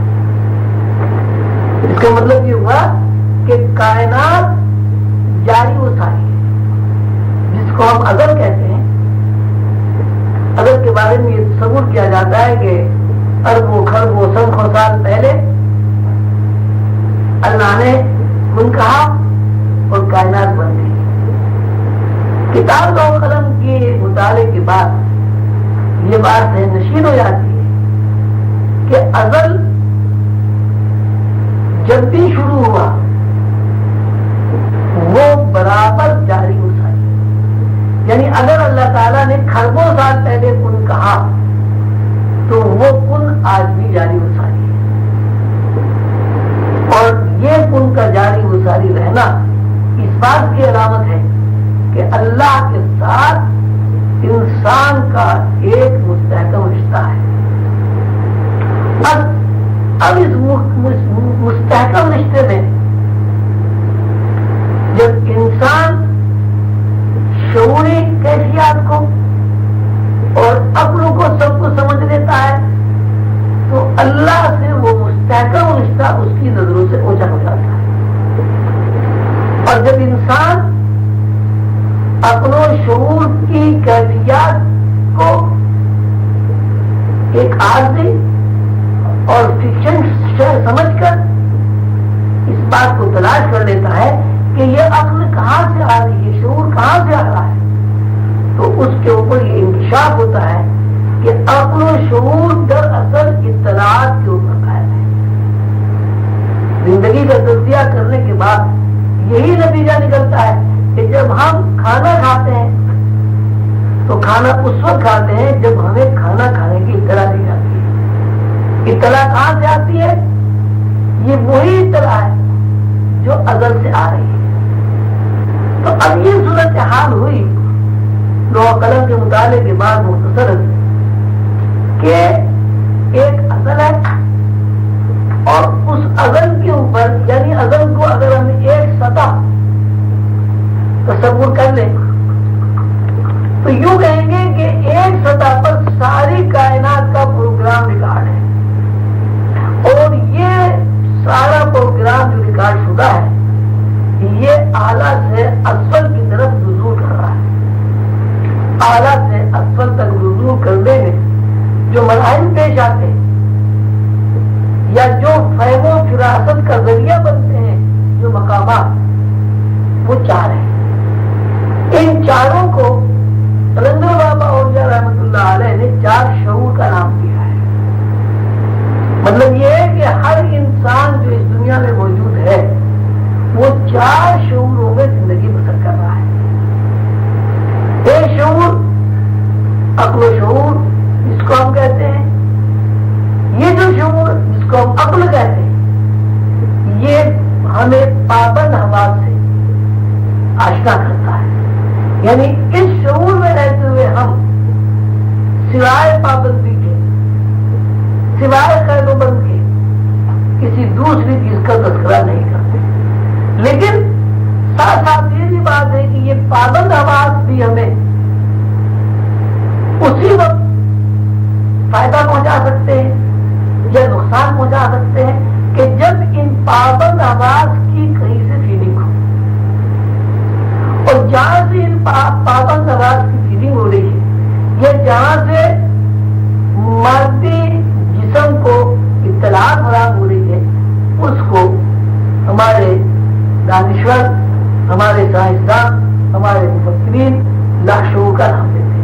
اس کا مطلب یہ ہوا کہ کائنات جاری و ساری ہے، جس کو ہم ازل کہتے ہیں. ازل کے بارے میں یہ تصور کیا جاتا ہے کہ اربوں خربوں سنکھوں سال پہلے اللہ نے کن کہا اور کائنات بن گئی. کتاب و قلم کے مطالعے کے بعد یہ بات نشین ہو جاتی ہے کہ ازل جب بھی شروع ہوا وہ برابر جاری و ساری. یعنی اگر اللہ تعالیٰ نے خربوں سال پہلے کن کہا تو وہ کن آج بھی جاری و ساری ہے، اور یہ کن کا جاری و ساری رہنا اس بات کی علامت ہے کہ اللہ کے ساتھ انسان کا ایک مستحکم رشتہ ہے. اب اس مستحکم رشتے میں جب انسان شعوری کیفیات کو اور عقلوں کو سب کو سمجھ لیتا ہے تو اللہ سے وہ مستحکم رشتہ اس کی نظروں سے اوجھل ہو جاتا ہے. انسان عقل و شعور کی کیفیات کو ایک عارضی اور فکشن سمجھ کر اس بات کو تلاش کر لیتا ہے کہ یہ عقل کہاں سے آ رہی ہے، شعور کہاں سے آ رہا ہے، تو اس کے اوپر یہ انکشاف ہوتا ہے کہ عقل و شعور دراصل اطلاعات کے اوپر قائم ہے۔ زندگی کا تجزیہ کرنے کے بعد یہی نتیجہ نکلتا ہے کہ جب ہم کھانا کھاتے ہیں تو کھانا اس وقت کھاتے ہیں جب ہمیں کھانا کھانے کی اطلاع دی جاتی ہے۔ اطلاع کہاں سے آتی ہے؟ یہ وہی اطلاع ہے جو ازل سے آ رہی ہے۔ تو اب یہ صورتحال ہوئی لوح قلم کے مطالعے کے بعد مختصر کہ ایک ازل ہے اور اس ازل کے اوپر یعنی ازل کو اگر ہم ایک سطح تصور کر لیں تو یوں کہیں گے کہ ایک سطح پر ساری کائنات کا پروگرام ریکارڈ ہے اور یہ سارا پروگرام جو ریکارڈ شدہ ہے یہ اعلیٰ سے اسفل کی طرف رجوع کر رہا ہے۔ اعلیٰ سے اسفل تک رجوع کرنے میں جو مراحل پیش آتے ہیں یا جو فہم و فراست کا ذریعہ بنتے ہیں، جو مقامات، وہ چار ہیں۔ ان چاروں کو رندر بابا اولیاء رحمۃ اللہ علیہ نے چار شعور کا نام دیا ہے۔ مطلب یہ ہے کہ ہر انسان جو اس دنیا میں موجود ہے وہ چار شعوروں میں زندگی بسر کر رہا ہے۔ ایک شعور عقل و شعور جس کو ہم کہتے ہیں، یہ جو شعور جس کو ہم عقل کہتے ہیں یہ ہمیں پابند حواس سے آشنا کرتا ہے، یعنی اس شعور میں رہتے ہوئے ہم سوائے پابندی کے، سوائے قید و بند کے کسی دوسری چیز کا تذکرہ نہیں کرتے۔ لیکن ساتھ ساتھ یہ بھی بات ہے کہ یہ پابند حواس بھی ہمیں اسی وقت فائدہ پہنچا سکتے ہیں یا نقصان پہنچا سکتے ہیں کہ جب ان پابند حواس کی کہیں سے فیلنگ ہو، اور جہاں سے ان پابند حواس کی فیلنگ ہو رہی ہے یا جہاں سے مادی جسم کو اطلاع فراہم ہو رہی ہے اس کو ہمارے دانشور، ہمارے سائنسدان، ہمارے مفکرین لاشعور کا نام دیتے ہیں۔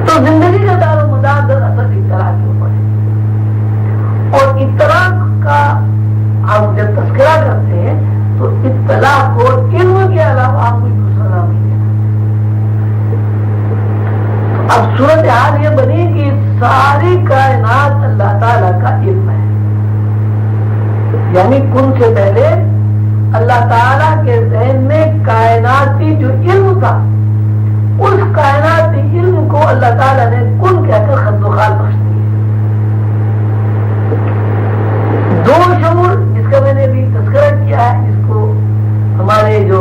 تو زندگی کا دار و مدار دراصل اطلاع کے اوپر ہے، اور اطلاع کا ہم جب تذکرہ کرتے ہیں تو اطلاع کو علم کے علاوہ ہم کوئی دوسرا نام نہیں دیتے۔ اب صورتحال یہ بنی کہ ساری کائنات اللہ تعالیٰ کا علم ہے، یعنی کن سے پہلے اللہ تعالیٰ کے ذہن میں کائناتی جو علم تھا اس کائناتی علم کو اللہ تعالیٰ نے کن کہہ کر خط و خال بخش دی ہے۔ دو شعور جس کا میں نے بھی تذکرہ کیا ہے، جس کو ہمارے جو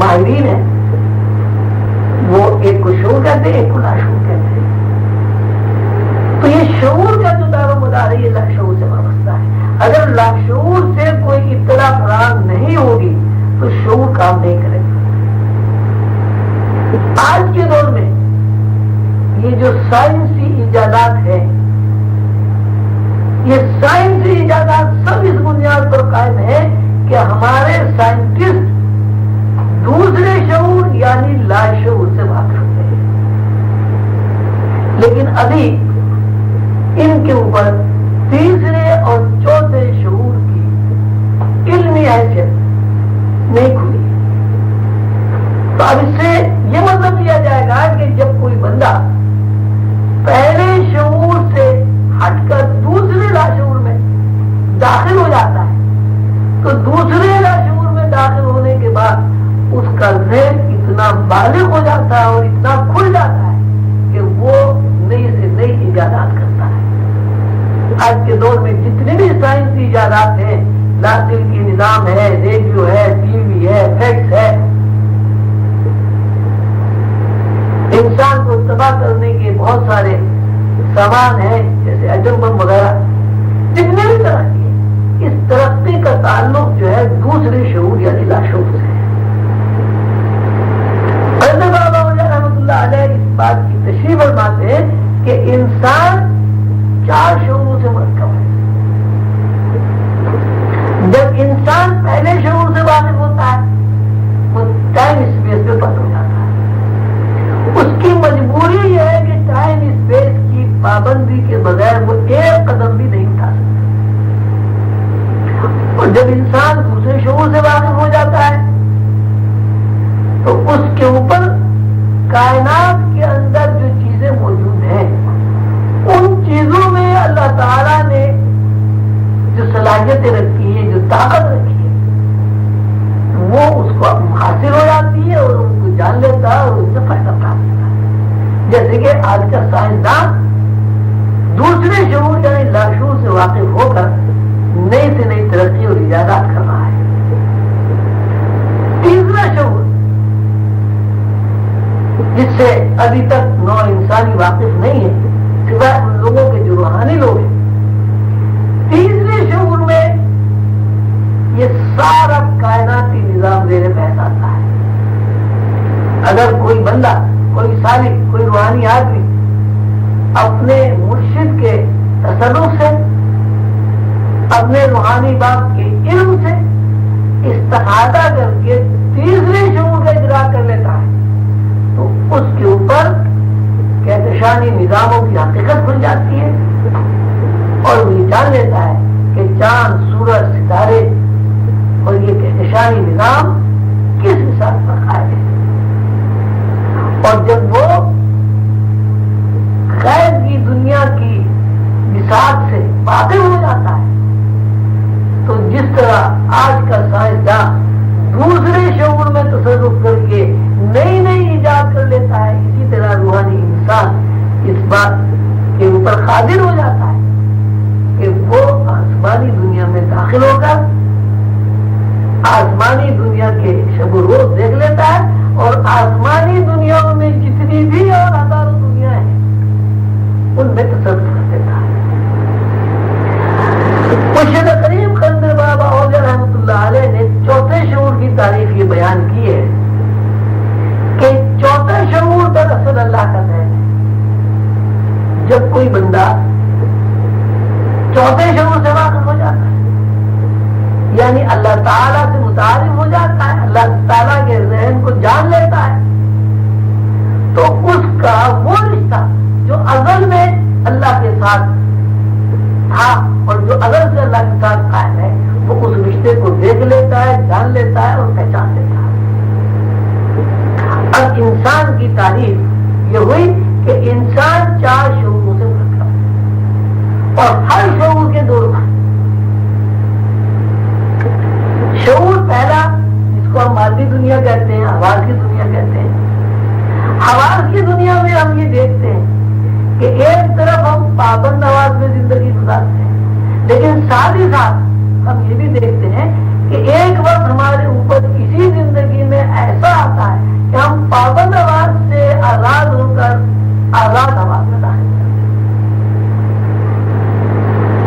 ماہرین ہیں وہ ایک کو شعور کہتے ہیں، ایک کو لاشعور کہتے ہیں۔ تو یہ شعور کا جو دار و مدار ہے یہ لاشعور سے وابستہ ہے۔ اگر لاشعور سے کوئی اطلاع فراہم نہیں ہوگی تو شعور کام نہیں کرے گا۔ آج کے دور میں یہ جو سائنسی ایجادات ہیں، یہ سائنسی ایجادات سب اس بنیاد پر قائم ہے کہ ہمارے سائنٹسٹ دوسرے شعور یعنی لاشعور سے واقف ہوتے ہیں، لیکن ابھی ان کے اوپر تیسرے اور چوتھے شعور کی علمی حیثیت نہیں کھلی۔ تو اب اس سے یہ مطلب لیا جائے گا کہ جب کوئی بندہ پہلے شعور سے ہٹ کر دوسرے لاشعور میں داخل ہو جاتا ہے تو دوسرے لاشعور میں داخل ہونے کے بعد اس کا ذہن اتنا بالغ ہو جاتا ہے اور اتنا کھل جاتا ہے کہ وہ نئی سے نئی ایجادات کرتا ہے۔ آج کے دور میں جتنے بھی سائنسی ایجادات ہیں، لازل کی نظام ہے، ریڈیو ہے، ٹی وی ہے، فیکس ہے، انسان کو تباہ کرنے کے بہت سارے سامان ہیں جیسے ایٹم بم وغیرہ، جتنے بھی ترقی ہے، اس ترقی کا تعلق جو ہے دوسرے شعور یعنی کہ انسان 4 شعور سے مرکب ہے. جب انسان پہلے شعور سے واقف ہوتا ہے وہ ٹائم اسپیس پہ بند ہو جاتا ہے. اس کی مجبوری یہ ہے کہ ٹائم اسپیس کی پابندی کے بغیر وہ ایک قدم بھی نہیں اٹھا سکتا. اور جب انسان دوسرے شعور سے واقف ہو جاتا ہے تو اس کے اوپر کائنات کے اندر جو چیزیں موجود ہیں ان چیزوں میں اللہ تعالیٰ نے جو صلاحیتیں رکھی ہیں، جو طاقت رکھی ہے، وہ اس کو حاصل ہو جاتی ہے اور ان کو جان لیتا ہے اور ان سے فائدہ پراپت ہوتا ہے. جیسے کہ آج کا سائنسدان دوسرے شعور یعنی لاشعور سے واقف ہو کر نئی سے نئی ترقی اور ایجادات کر رہا ہے. تیسرا شعور جس سے ابھی تک نوع انسانی واقف نہیں ہے سوائے ان لوگوں کے جو روحانی لوگ ہیں. تیسرے شعور میں یہ سارا کائناتی نظام زیر بحث آتا ہے. اگر کوئی بندہ، کوئی سالک، کوئی روحانی آدمی اپنے مرشد کے تصرف سے، اپنے روحانی باپ کے علم سے استفادہ کر کے تیسرے شعور کا اجرا کر لیتا ہے تو اس کے اوپر کہکشانی نظاموں کی حقیقت کھل جاتی ہے اور وہ یہ جان لیتا ہے کہ چاند، سورج، ستارے اور یہ کہکشانی نظام کس مثال پر قائم ہے. اور جب وہ غیب کی دنیا کی بساط سے واقف ہو جاتا ہے تو جس طرح آج کا سائنسدان دوسرے شعور میں تصرف کر کے نئی نئی ایجاد کر لیتا ہے، اسی طرح روحانی انسان اس بات کے اوپر قادر ہو جاتا ہے کہ وہ آسمانی دنیا میں داخل ہو کر آسمانی دنیا کے شب و روز دیکھ لیتا ہے اور آسمانی دنیا میں جتنی بھی اور ہزاروں دنیا ہیں ان میں تصرف کر دیتا ہے. مرشد کریم قندر بابا اولیاء رحمۃ اللہ علیہ نے چوتھے شعور کی تعریف یہ بیان کی ہے کہ چوتھا شعور دراصل اللہ کا ذہن ہے. جب کوئی بندہ چوتھے شعور سے واقف ہو جاتا ہے یعنی اللہ تعالیٰ سے متعارف ہو جاتا ہے، اللہ تعالیٰ کے ذہن کو جان لیتا ہے تو اس کا وہ رشتہ جو ازل میں اللہ کے ساتھ تھا اور جو ازل سے اللہ کے ساتھ قائم ہے وہ اس رشتے کو دیکھ لیتا ہے، جان لیتا ہے اور پہچان لیتا ہے. اب انسان کی تعریف یہ ہوئی کہ انسان 4 شعوروں سے مرکب ہے اور ہر شعور کے 2 رخ. شعور پہلا جس کو ہم مادی دنیا کہتے ہیں، حواس کی دنیا کہتے ہیں. حواس کی دنیا میں ہم یہ دیکھتے ہیں کہ ایک طرف ہم پابند حواس میں زندگی گزارتے ہیں لیکن ساتھ ہی ساتھ ہم یہ بھی دیکھتے ہیں کہ ایک وقت ہمارے اوپر اسی زندگی میں ایسا آتا ہے کہ ہم پابند حواس سے آزاد ہو کر آزاد حواس میں داخل کرتے ہیں.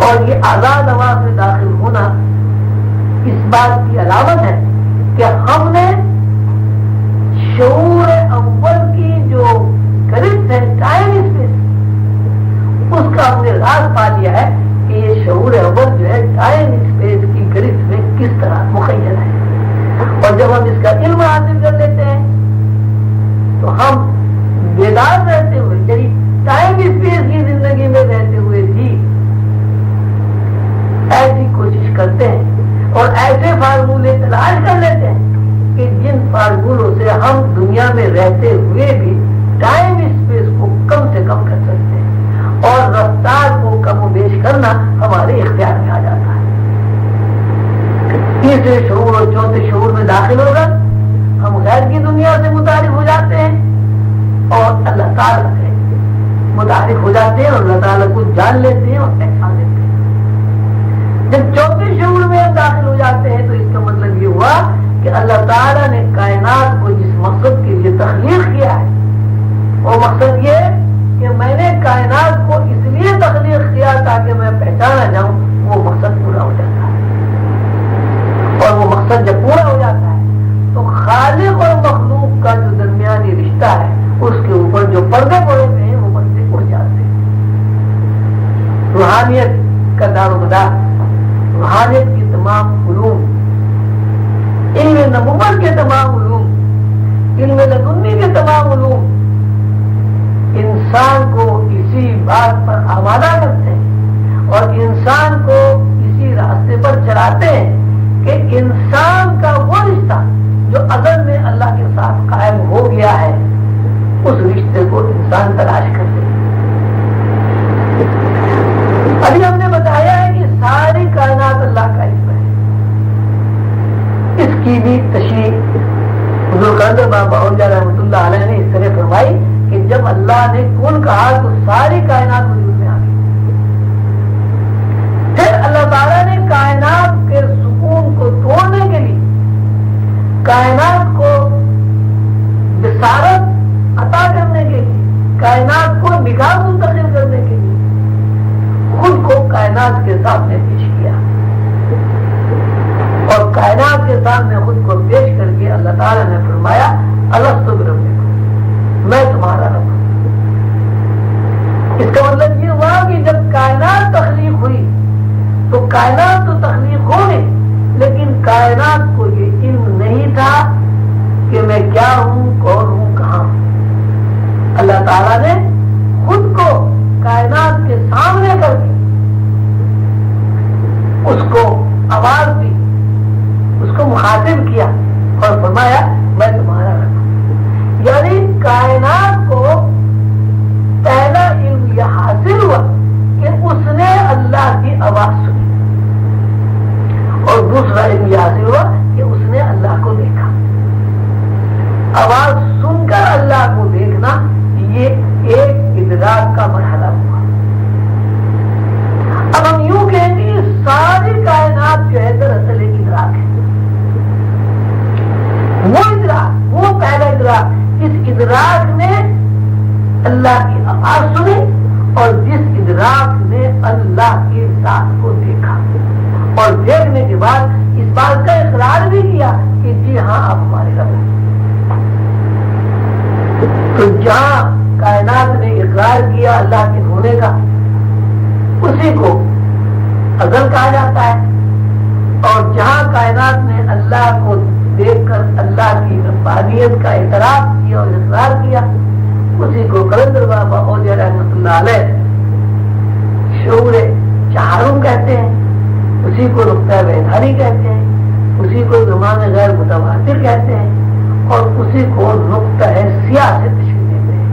اور یہ آزاد حواس میں داخل ہونا اس بات کی علامت ہے کہ ہم نے شعور اول کی جو گرفت ہے ٹائم اسپیس اس کا ہم نے راز پا لیا ہے کہ یہ شعور اول جو ہے ٹائم اسپیس کی گرفت میں کس طرح مخیر ہے. اور جب ہم اس کا علم حاصل کر لیتے ہیں تو ہم بیدار رہتے ہوئے یعنی ٹائم اسپیس کی زندگی میں رہتے ہوئے بھی ایسی کوشش کرتے ہیں اور ایسے فارمولے تلاش کر لیتے ہیں کہ جن فارمولوں سے ہم دنیا میں رہتے ہوئے بھی ٹائم اسپیس کو کم سے کم کر سکتے ہیں اور رفتار کو کم و بیش کرنا ہمارے اختیار میں آ جاتا ہے. تیسرے شعور اور چوتھے شعور میں داخل ہو کر ہم غیر کی دنیا سے متعارف ہو جاتے ہیں اور اللہ تعالیٰ سے متعارف ہو جاتے ہیں اور اللہ تعالیٰ کو جان لیتے ہیں اور پہچان لیتے ہیں. جب چوتھے شعور میں ہم داخل ہو جاتے ہیں تو اس کا مطلب یہ ہوا کہ اللہ تعالیٰ نے کائنات کو جس مقصد کے لیے تخلیق کیا ہے وہ مقصد یہ کہ میں نے کائنات کو اس لیے تخلیق کیا تاکہ میں پہچانا جاؤں، وہ مقصد پورا ہو جاتا ہے. اور وہ مقصد جب پورا ہو جاتا ہے تو خالق اور مخلوق کا جو درمیانی رشتہ ہے اس کے اوپر جو پردے پڑے ہوئے ہیں وہ پردے اڑ جاتے ہیں خدا، روحانیت کی تمام علوم، علم نبوت کے تمام علوم، علم لدنی کے تمام علوم انسان کو اسی بات پر آمادہ کرتے ہیں اور انسان کو اسی راستے پر چلاتے ہیں کہ انسان کا وہ رشتہ جو ازل میں اللہ کے ساتھ قائم ہو گیا ہے، اس رشتے کو انسان تلاش کرتے ہیں۔ ابھی ہم نے بتایا ہے کہ ساری کائنات اللہ کا علم ہے، اس کی بھی تشریح حضور قادر بابا اولیاء رحمۃ اللہ علیہ نے اس طرح فرمائی کہ جب اللہ نے کون کہا تو ساری کائنات وجود میں آ گئی۔ پھر اللہ تعالیٰ نے کائنات کے سکون کو توڑنے کے لیے، کائنات کو بصارت عطا کرنے کے لیے، کائنات کو نگاہ منتقل کرنے کے لیے خود کو کائنات کے سامنے پیش کیا، اور کائنات کے سامنے خود کو پیش کر کے اللہ تعالیٰ نے فرمایا الست بربکم، میں تمہارا رب ہوں۔ اس کا مطلب یہ ہوا کہ جب کائنات تخلیق ہوئی تو کائنات تو تخلیق ہو گئی، لیکن کائنات کو یہ علم نہیں تھا کہ میں کیا ہوں، کون ہوں، کہاں ہوں۔ اللہ تعالیٰ نے خود کو کائنات کے سامنے کر کے اس کو آواز دی، اس کو مخاطب کیا اور فرمایا میں تمہارا رب ہوں۔ یعنی کائنات کو پہلا علم یہ حاصل ہوا کہ اس نے اللہ کی آواز سنی، اور دوسرا علم یہ حاصل ہوا کہ اس نے اللہ کو دیکھا۔ آواز سن کر اللہ کو دیکھنا یہ ایک ادراک کا مرحلہ ہوا۔ اب ہم یوں کہیں کہ ساری کائنات جو ہے دراصل ایک ادراک ہے، وہ ادراک، وہ پہلا ادراک، اس ادراک نے اللہ کی آواز سنی اور جس ادراک نے اللہ کی ذات کو دیکھا، اور دیکھنے کے بعد اس بات کا اقرار بھی کیا کہ جی ہاں آپ ہمارے رب ہیں۔ تو جہاں کائنات نے اقرار کیا اللہ کے ہونے کا، اسی کو ازل کہا جاتا ہے، اور جہاں کائنات نے اللہ کو دیکھ کر اللہ کی ربانیت کا اعتراف کیا اور اقرار کیا، اسی کو قلندر بابا اولیاء رحمۃ اللہ علیہ شعور چہارم کہتے ہیں، اسی کو نقطہ بیداری کہتے ہیں، اسی کو زمان غیر متواتر کہتے ہیں، اور اسی کو نقطہ سیاہ سے تشریح دیتے ہیں۔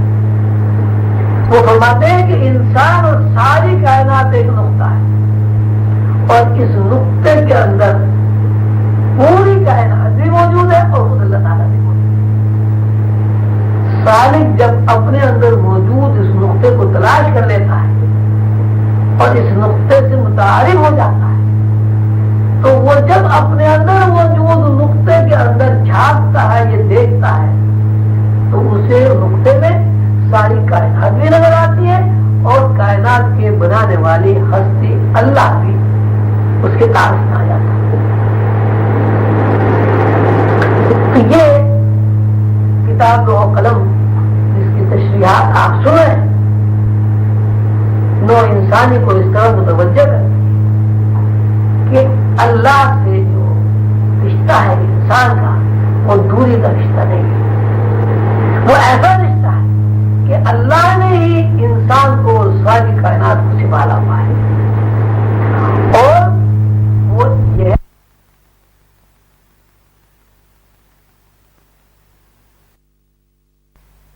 وہ فرماتے ہیں کہ انسان اور ساری کائنات ایک نقطہ ہے، اور اس نقطے کے اندر پوری کائنات بھی موجود ہے اور خود اللہ تعالیٰ بھی موجود ہے۔ سالک جب اپنے اندر موجود اس نقطے کو تلاش کر لیتا ہے اور اس نقطے سے متعارف ہو جاتا ہے، تو وہ جب اپنے اندر موجود نقطے کے اندر جھانکتا ہے، یہ دیکھتا ہے، تو اسے نقطے میں ساری کائنات بھی نظر آتی ہے اور کائنات کے بنانے والی ہستی اللہ بھی اس کے تعارف میں آ جاتا ہے۔ تو یہ کتاب روح قلم جس کی تشریحات آپ سنیں، نو انسانی کو اس طرح متوجہ کرتی کہ اللہ سے جو رشتہ ہے انسان کا، وہ دوری کا رشتہ نہیں ہے، وہ ایسا رشتہ ہے کہ اللہ نے ہی انسان کو ساری کائنات کو سنبھالا ہوا ہے۔